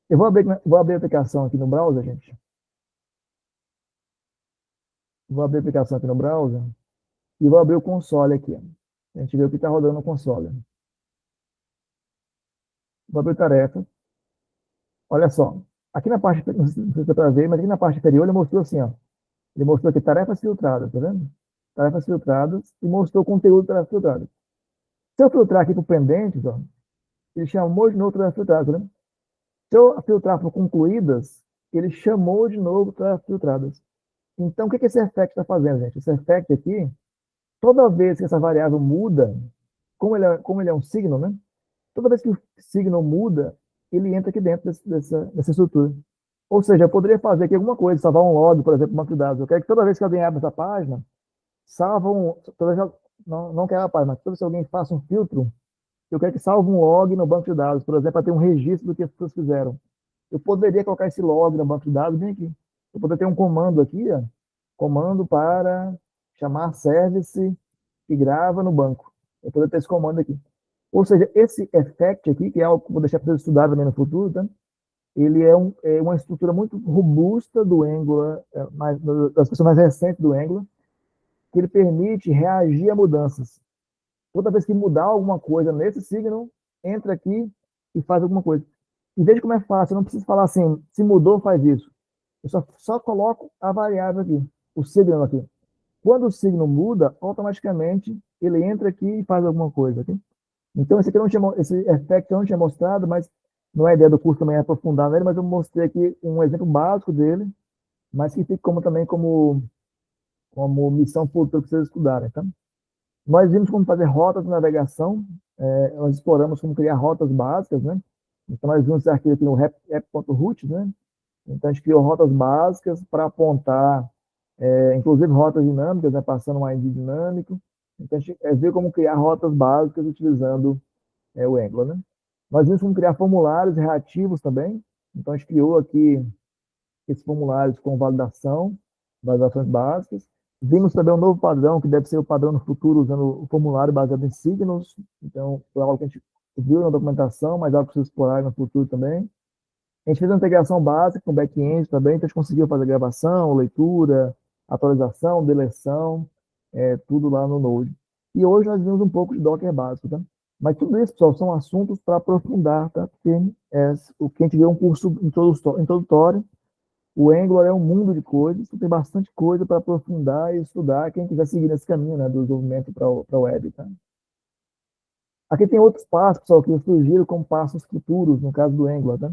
Eu vou abrir a aplicação aqui no browser, gente. Vou abrir a aplicação aqui no browser e vou abrir o console aqui. A gente vê o que está rodando no console. Vou abrir tarefa. Olha só. Aqui na parte, não sei se dá para ver, mas aqui na parte inferior ele mostrou assim, ó. Ele mostrou aqui tarefas filtradas, tá vendo? Tarefas filtradas e mostrou o conteúdo de tarefas filtradas. Se eu filtrar aqui para pendentes, ó, ele chamou de novo tarefas filtradas, tá vendo? Se eu filtrar por concluídas, ele chamou de novo tarefas filtradas. Então, o que esse effect está fazendo, gente? Esse effect aqui, toda vez que essa variável muda, como ele é um signo, né? Toda vez que o signo muda, ele entra aqui dentro dessa estrutura. Ou seja, eu poderia fazer aqui alguma coisa, salvar um log, por exemplo, banco de dados. Eu quero que toda vez que alguém abre essa página, salva não quero a página, mas toda vez que alguém faça um filtro, eu quero que salve um log no banco de dados, por exemplo, para ter um registro do que as pessoas fizeram. Eu poderia colocar esse log no banco de dados bem aqui. Eu poderia ter um comando aqui, ó, comando para chamar service que grava no banco. Eu poderia ter esse comando aqui. Ou seja, esse effect aqui, que é algo que eu vou deixar para vocês estudarem também no futuro, tá? Ele é uma estrutura muito robusta do Angular, das versões mais recentes do Angular, que ele permite reagir a mudanças. Toda vez que mudar alguma coisa nesse signo, entra aqui e faz alguma coisa. E veja como é fácil, eu não preciso falar assim, se mudou, faz isso. Eu só coloco a variável aqui, o signo aqui. Quando o signo muda, automaticamente ele entra aqui e faz alguma coisa. Okay? Então, esse effect eu não tinha mostrado, mas não é ideia do curso também aprofundar nele, mas eu mostrei aqui um exemplo básico dele, mas que fica também como como missão futura para vocês estudarem, tá? Nós vimos como fazer rotas de navegação, nós exploramos como criar rotas básicas, né? Então, nós vimos esse arquivo aqui no app.root, né? Então, a gente criou rotas básicas para apontar, inclusive rotas dinâmicas, né? Passando um ID dinâmico. Então, a gente viu como criar rotas básicas utilizando o Angular, né? Nós vimos como criar formulários reativos também. Então, a gente criou aqui esses formulários com validações básicas. Vimos também um novo padrão, que deve ser o padrão no futuro, usando o formulário baseado em signos. Então, foi algo que a gente viu na documentação, mas algo que precisa explorar no futuro também. A gente fez uma integração básica com back-end também, então a gente conseguiu fazer gravação, leitura, atualização, deleção, tudo lá no Node. E hoje nós vimos um pouco de Docker básico, tá? Mas tudo isso, pessoal, são assuntos para aprofundar, tá? Porque o que a gente vê é um curso introdutório. O Angular é um mundo de coisas, tem bastante coisa para aprofundar e estudar, quem quiser seguir nesse caminho, né, do desenvolvimento para a web, tá? Aqui tem outros passos, pessoal, que eu sugiro como passos futuros, no caso do Angular, tá?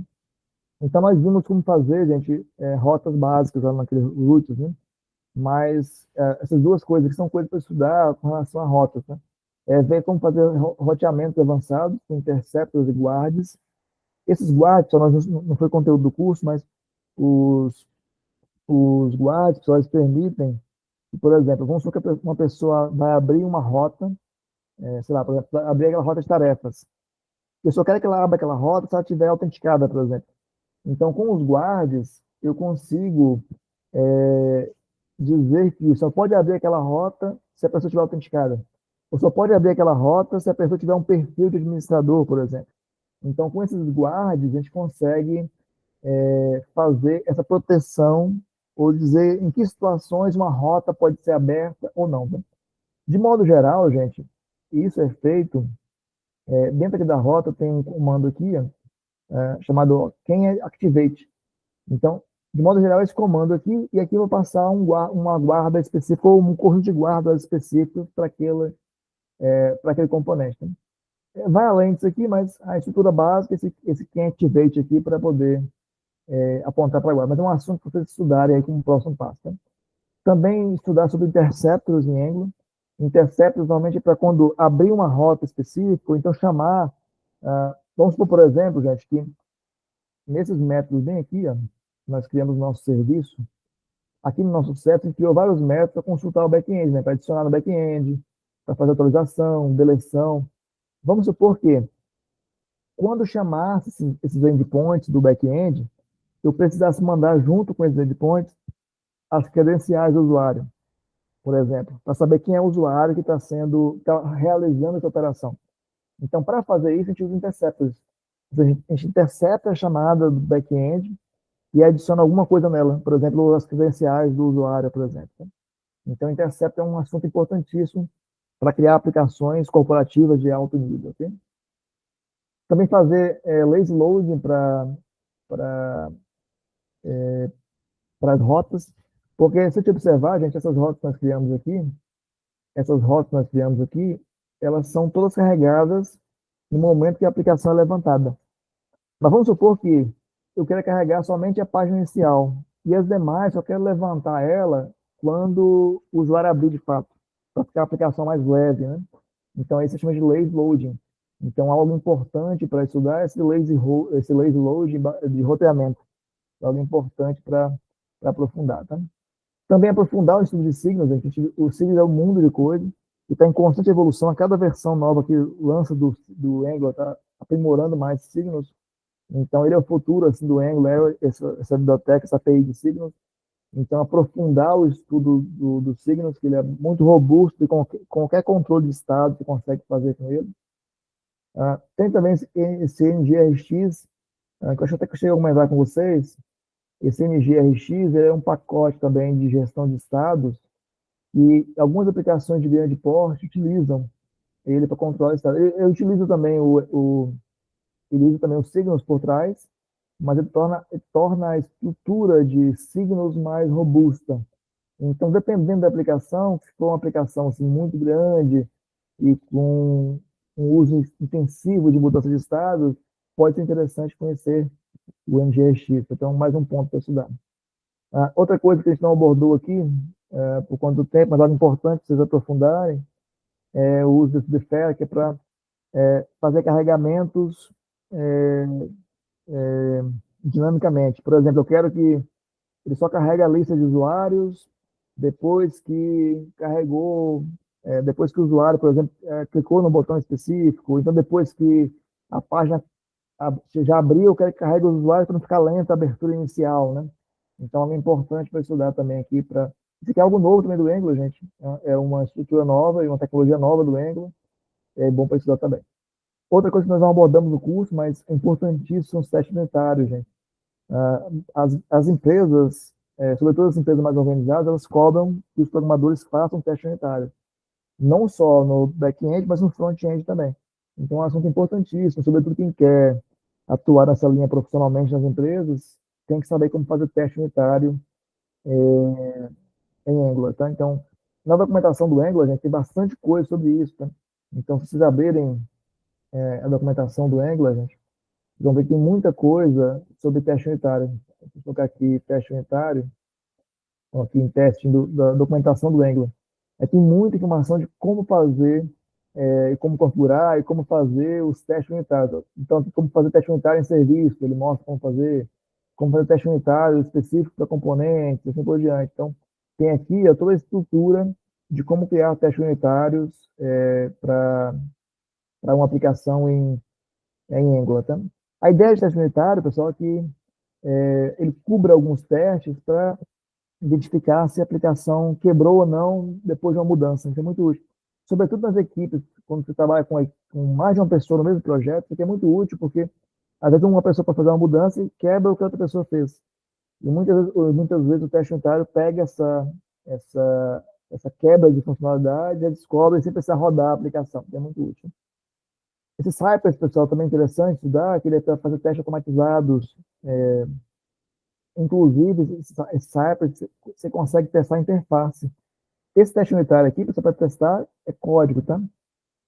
Então, nós vimos como fazer, gente, rotas básicas lá naqueles roots, né? Mas essas duas coisas que são coisas para estudar com relação a rotas, né? Ver como fazer roteamentos avançados com interceptors e guards. Esses guards, só não foi conteúdo do curso, mas os, os guards, pessoal, eles permitem, por exemplo, vamos supor que uma pessoa vai abrir uma rota, sei lá, por exemplo, abrir aquela rota de tarefas. Eu só quero que ela abra aquela rota se ela estiver autenticada, por exemplo. Então, com os guards, eu consigo dizer que só pode abrir aquela rota se a pessoa estiver autenticada. Ou só pode abrir aquela rota se a pessoa tiver um perfil de administrador, por exemplo. Então, com esses guards, a gente consegue fazer essa proteção ou dizer em que situações uma rota pode ser aberta ou não. Né? De modo geral, gente, isso é feito dentro aqui da rota tem um comando aqui chamado activate. Então, de modo geral, esse comando aqui, e aqui eu vou passar uma guarda específica ou um conjunto de guardas específicos para aquele componente. Né? Vai além disso aqui, mas a estrutura básica, esse activate aqui para poder apontar para a guarda. Mas é um assunto para vocês estudarem aí como próximo passo. Tá? Também estudar sobre interceptors em Angular. Interceptors normalmente é para quando abrir uma rota específica, ou então chamar. Vamos supor, por exemplo, gente, que nesses métodos bem aqui, ó, nós criamos nosso serviço. Aqui no nosso set, a gente criou vários métodos para consultar o back-end, né, para adicionar no back-end, para fazer atualização, deleção. Vamos supor que, quando chamasse esses endpoints do back-end, eu precisasse mandar junto com esses endpoints as credenciais do usuário, por exemplo, para saber quem é o usuário que está realizando essa operação. Então, para fazer isso, a gente usa interceptors. A gente intercepta a chamada do back-end e adiciona alguma coisa nela, por exemplo, as credenciais do usuário, por exemplo. Então, intercept é um assunto importantíssimo para criar aplicações corporativas de alto nível. Okay? Também fazer lazy loading para as rotas, porque se você observar, gente, essas rotas que nós criamos aqui, elas são todas carregadas no momento que a aplicação é levantada. Mas vamos supor que eu quero carregar somente a página inicial e as demais eu quero levantar ela quando o usuário abrir de fato, para ficar a aplicação mais leve, né? Então, isso se chama de lazy loading. Então, algo importante para estudar é esse lazy loading de roteamento. É algo importante para aprofundar, tá? Também aprofundar o estudo de signos. O signos é um mundo de coisas e está em constante evolução. A cada versão nova que lança do Angular está aprimorando mais signos. Então, ele é o futuro assim, do Angular, essa biblioteca, essa API de signos. Então, aprofundar o estudo dos signos, que ele é muito robusto e qualquer controle de estado você consegue fazer com ele. Tem também esse NGRX, que eu acho até que eu cheguei a comentar com vocês. Esse NGRX é um pacote também de gestão de estados e algumas aplicações de grande porte utilizam ele para controlar o estado. Eu utilizo também ele usa também os signos por trás, mas ele torna a estrutura de signos mais robusta. Então, dependendo da aplicação, se for uma aplicação assim, muito grande e com um uso intensivo de mudança de estados, pode ser interessante conhecer o NGRX. Então, mais um ponto para estudar. Outra coisa que a gente não abordou aqui por conta do tempo, mas algo importante para vocês aprofundarem é o uso desse Defer, que é para fazer carregamentos é, dinamicamente. Por exemplo, eu quero que ele só carregue a lista de usuários depois que carregou, depois que o usuário, por exemplo, clicou no botão específico, então depois que a página já abriu, eu quero que carregue os usuários para não ficar lenta a abertura inicial, né? Então é importante para estudar também aqui. Isso aqui é algo novo também do Angular, gente. É uma estrutura nova e uma tecnologia nova do Angular. É bom para estudar também. Outra coisa que nós não abordamos no curso, mas é importantíssimo, são os testes unitários, gente. As empresas, sobretudo as empresas mais organizadas, elas cobram que os programadores façam teste unitário. Não só no back-end, mas no front-end também. Então, é um assunto importantíssimo, sobretudo quem quer atuar nessa linha profissionalmente nas empresas, tem que saber como fazer teste unitário em Angular, tá? Então, na documentação do Angular, a gente tem bastante coisa sobre isso, tá? Então, se vocês abrirem a documentação do Angular, gente, vocês vão ver que tem muita coisa sobre teste unitário. Vou colocar aqui teste unitário, aqui em teste da documentação do Angular. Tem muita informação de como fazer, e como configurar e como fazer os testes unitários. Então, como fazer teste unitário em serviço, ele mostra como fazer teste unitário específico para componentes, assim por diante. Então, tem aqui toda a estrutura de como criar testes unitários para uma aplicação em Angular. Tá? A ideia de teste unitário, pessoal, é que ele cubra alguns testes para identificar se a aplicação quebrou ou não depois de uma mudança. Isso é muito útil. Sobretudo nas equipes, quando você trabalha com mais de uma pessoa no mesmo projeto, isso aqui é muito útil, porque às vezes uma pessoa para fazer uma mudança e quebra o que a outra pessoa fez. E muitas vezes o teste unitário pega essa quebra de funcionalidade, já descobre sem precisar rodar a aplicação, que é muito útil. Esse Cypress, pessoal, também é interessante estudar, que ele é para fazer testes automatizados. Inclusive, esse Cypress, você consegue testar a interface. Esse teste unitário aqui, para testar, é código, tá?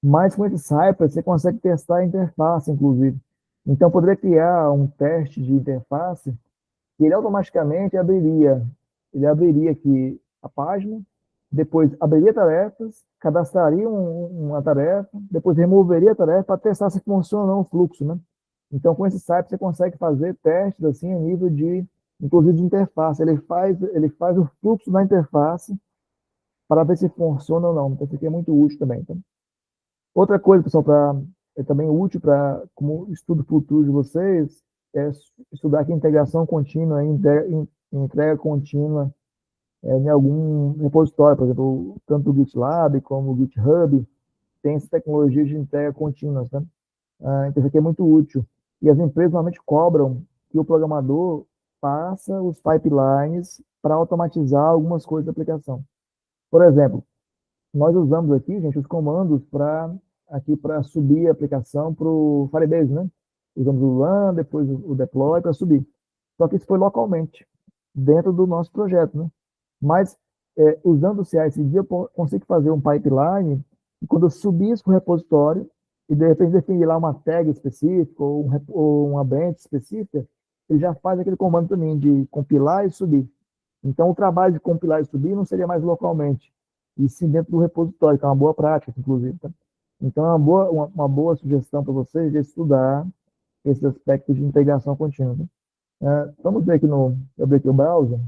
Mas com esse Cypress, você consegue testar a interface, inclusive. Então, poderia criar um teste de interface que ele automaticamente abriria. Ele abriria aqui a página, depois abriria tarefas, cadastraria uma tarefa, depois removeria a tarefa para testar se funciona ou não o fluxo, né? Então, com esse Cypress, você consegue fazer testes assim, a nível inclusive de interface. Ele faz o fluxo da interface para ver se funciona ou não. Então, isso aqui é muito útil também. Tá? Outra coisa, pessoal, é também útil como estudo futuro de vocês, é estudar aqui integração contínua, entrega contínua em algum repositório, por exemplo, tanto o GitLab como o GitHub, tem essa tecnologia de entrega contínua. Tá? Então, isso aqui é muito útil. E as empresas normalmente cobram que o programador faça os pipelines para automatizar algumas coisas da aplicação. Por exemplo, nós usamos aqui, gente, os comandos para subir a aplicação para o Firebase, né? Usamos o run, depois o deploy para subir. Só que isso foi localmente, dentro do nosso projeto, né? Mas, usando o CI/CD, eu consigo fazer um pipeline e quando eu subir isso para o repositório e de repente definir lá uma tag específica ou uma branch específica, ele já faz aquele comando para mim de compilar e subir. Então, o trabalho de compilar e subir não seria mais localmente, e sim dentro do repositório, que é uma boa prática, inclusive. Tá? Então, é uma boa sugestão para vocês de estudar esse aspecto de integração contínua. Vamos ver aqui eu abri aqui o browser.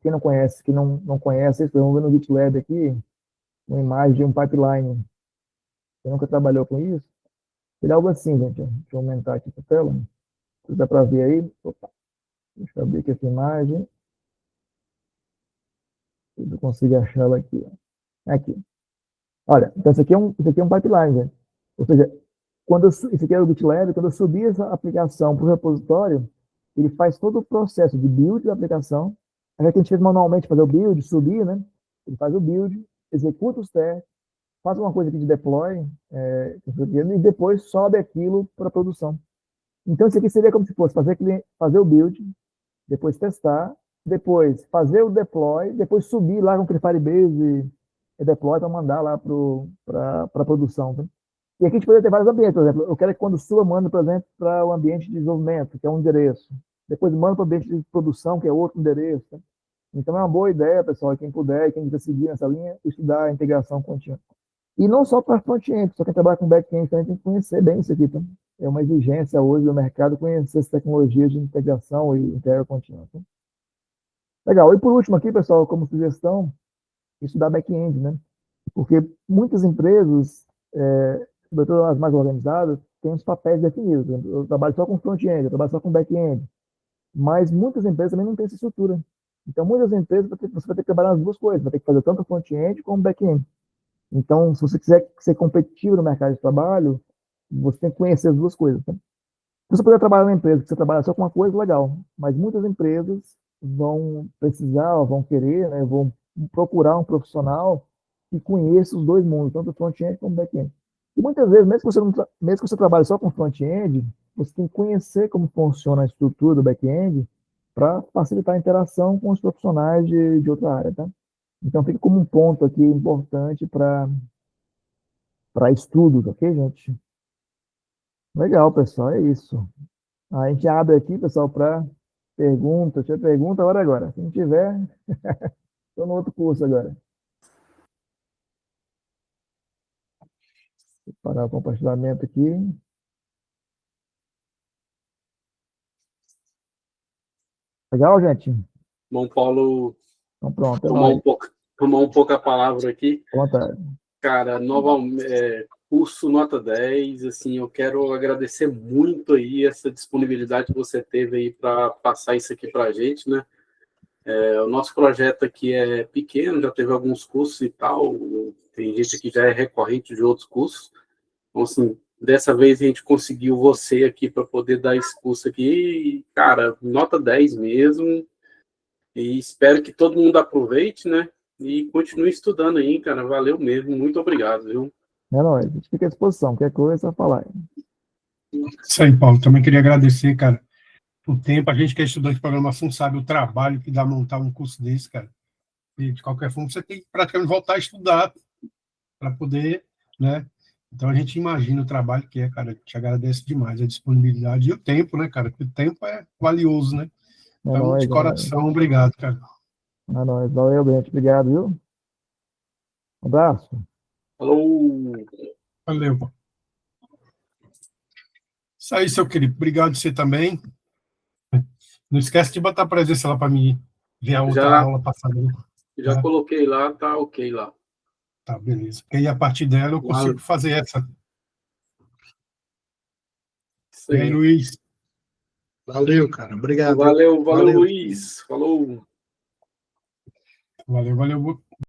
Quem não conhece, vamos ver no GitLab aqui, uma imagem de um pipeline. Você nunca trabalhou com isso? Ele é algo assim, gente. Deixa eu aumentar aqui a tela. Dá para ver aí. Opa, deixa eu abrir aqui essa imagem. Eu consigo achar ela aqui. Aqui. Olha, então isso aqui é um pipeline, gente. Ou seja, isso aqui é o GitLab, quando eu subir essa aplicação para o repositório, ele faz todo o processo de build da aplicação. Aí que a gente fez manualmente fazer o build, subir, né? Ele faz o build, executa os testes, faz uma coisa aqui de deploy, e depois sobe aquilo para produção. Então, isso aqui seria como se fosse fazer o build, depois testar, depois fazer o deploy, depois subir lá com aquele Firebase e deploy para mandar lá para a produção. Tá? E aqui a gente poderia ter vários ambientes, por exemplo, eu quero que quando suba, manda, por exemplo, para o ambiente de desenvolvimento, que é um endereço. Depois manda para o ambiente de produção, que é outro endereço. Tá? Então é uma boa ideia, pessoal, quem puder, quem quiser seguir nessa linha, estudar a integração contínua. E não só para front-end, só quem trabalha com back-end também tem que conhecer bem isso aqui, tá? É uma exigência hoje do mercado conhecer as tecnologias de integração e integração contínua. Tá? Legal. E por último aqui, pessoal, como sugestão, estudar back-end, né? Porque muitas empresas, sobretudo as mais organizadas, têm os papéis definidos. Eu trabalho só com front-end, eu trabalho só com back-end. Mas muitas empresas também não têm essa estrutura. Então, muitas empresas você vai ter que trabalhar nas duas coisas, vai ter que fazer tanto front-end como back-end. Então, se você quiser ser competitivo no mercado de trabalho, você tem que conhecer as duas coisas. Tá? Se você puder trabalhar numa empresa que você trabalha só com uma coisa, legal. Mas muitas empresas vão precisar, vão querer, né, vão procurar um profissional que conheça os dois mundos, tanto front-end como back-end. E muitas vezes, mesmo que você trabalhe só com front-end, você tem que conhecer como funciona a estrutura do back-end para facilitar a interação com os profissionais de outra área, tá? Então, fica como um ponto aqui importante para estudos, ok, gente? Legal, pessoal, é isso. A gente abre aqui, pessoal, para pergunta. Se tiver pergunta, agora. Se não tiver, estou no outro curso agora. Vou parar o compartilhamento aqui. Legal, gente? Bom, Paulo, Então, pronto, é tomar nóis. um pouco, tomar um pouco a palavra aqui. À vontade. Cara, curso nota 10, assim, eu quero agradecer muito aí essa disponibilidade que você teve aí para passar isso aqui para a gente, né? O nosso projeto aqui é pequeno, já teve alguns cursos e tal, tem gente aqui que já é recorrente de outros cursos, então, assim, dessa vez a gente conseguiu você aqui para poder dar esse curso aqui, e, cara, nota 10 mesmo, e espero que todo mundo aproveite, né? E continue estudando aí, cara. Valeu mesmo. Muito obrigado, viu? É nóis. A gente fica à disposição. Qualquer coisa, é só falar. Isso aí, Paulo. Também queria agradecer, cara, o tempo. A gente que é estudante de programação sabe o trabalho que dá montar um curso desse, cara. E, de qualquer forma, você tem que praticamente voltar a estudar para poder, né? Então, a gente imagina o trabalho que é, cara. Te agradeço demais a disponibilidade e o tempo, né, cara? Porque o tempo é valioso, né? É Então, de nóis, é nóis. coração, obrigado, cara. É nóis. Valeu, gente. Obrigado, viu? Um abraço. Falou! Valeu, Paulo. Isso aí, seu querido. Obrigado você também. Não esquece de botar a presença lá para mim ver a outra Já, aula passada. já Tá? coloquei lá, tá ok lá. Tá, beleza. Porque aí, a partir dela, eu Valeu. consigo fazer essa. Isso E aí, aí. Luiz? Valeu, cara. Obrigado. Valeu, Valeu. Luiz. Falou. Valeu.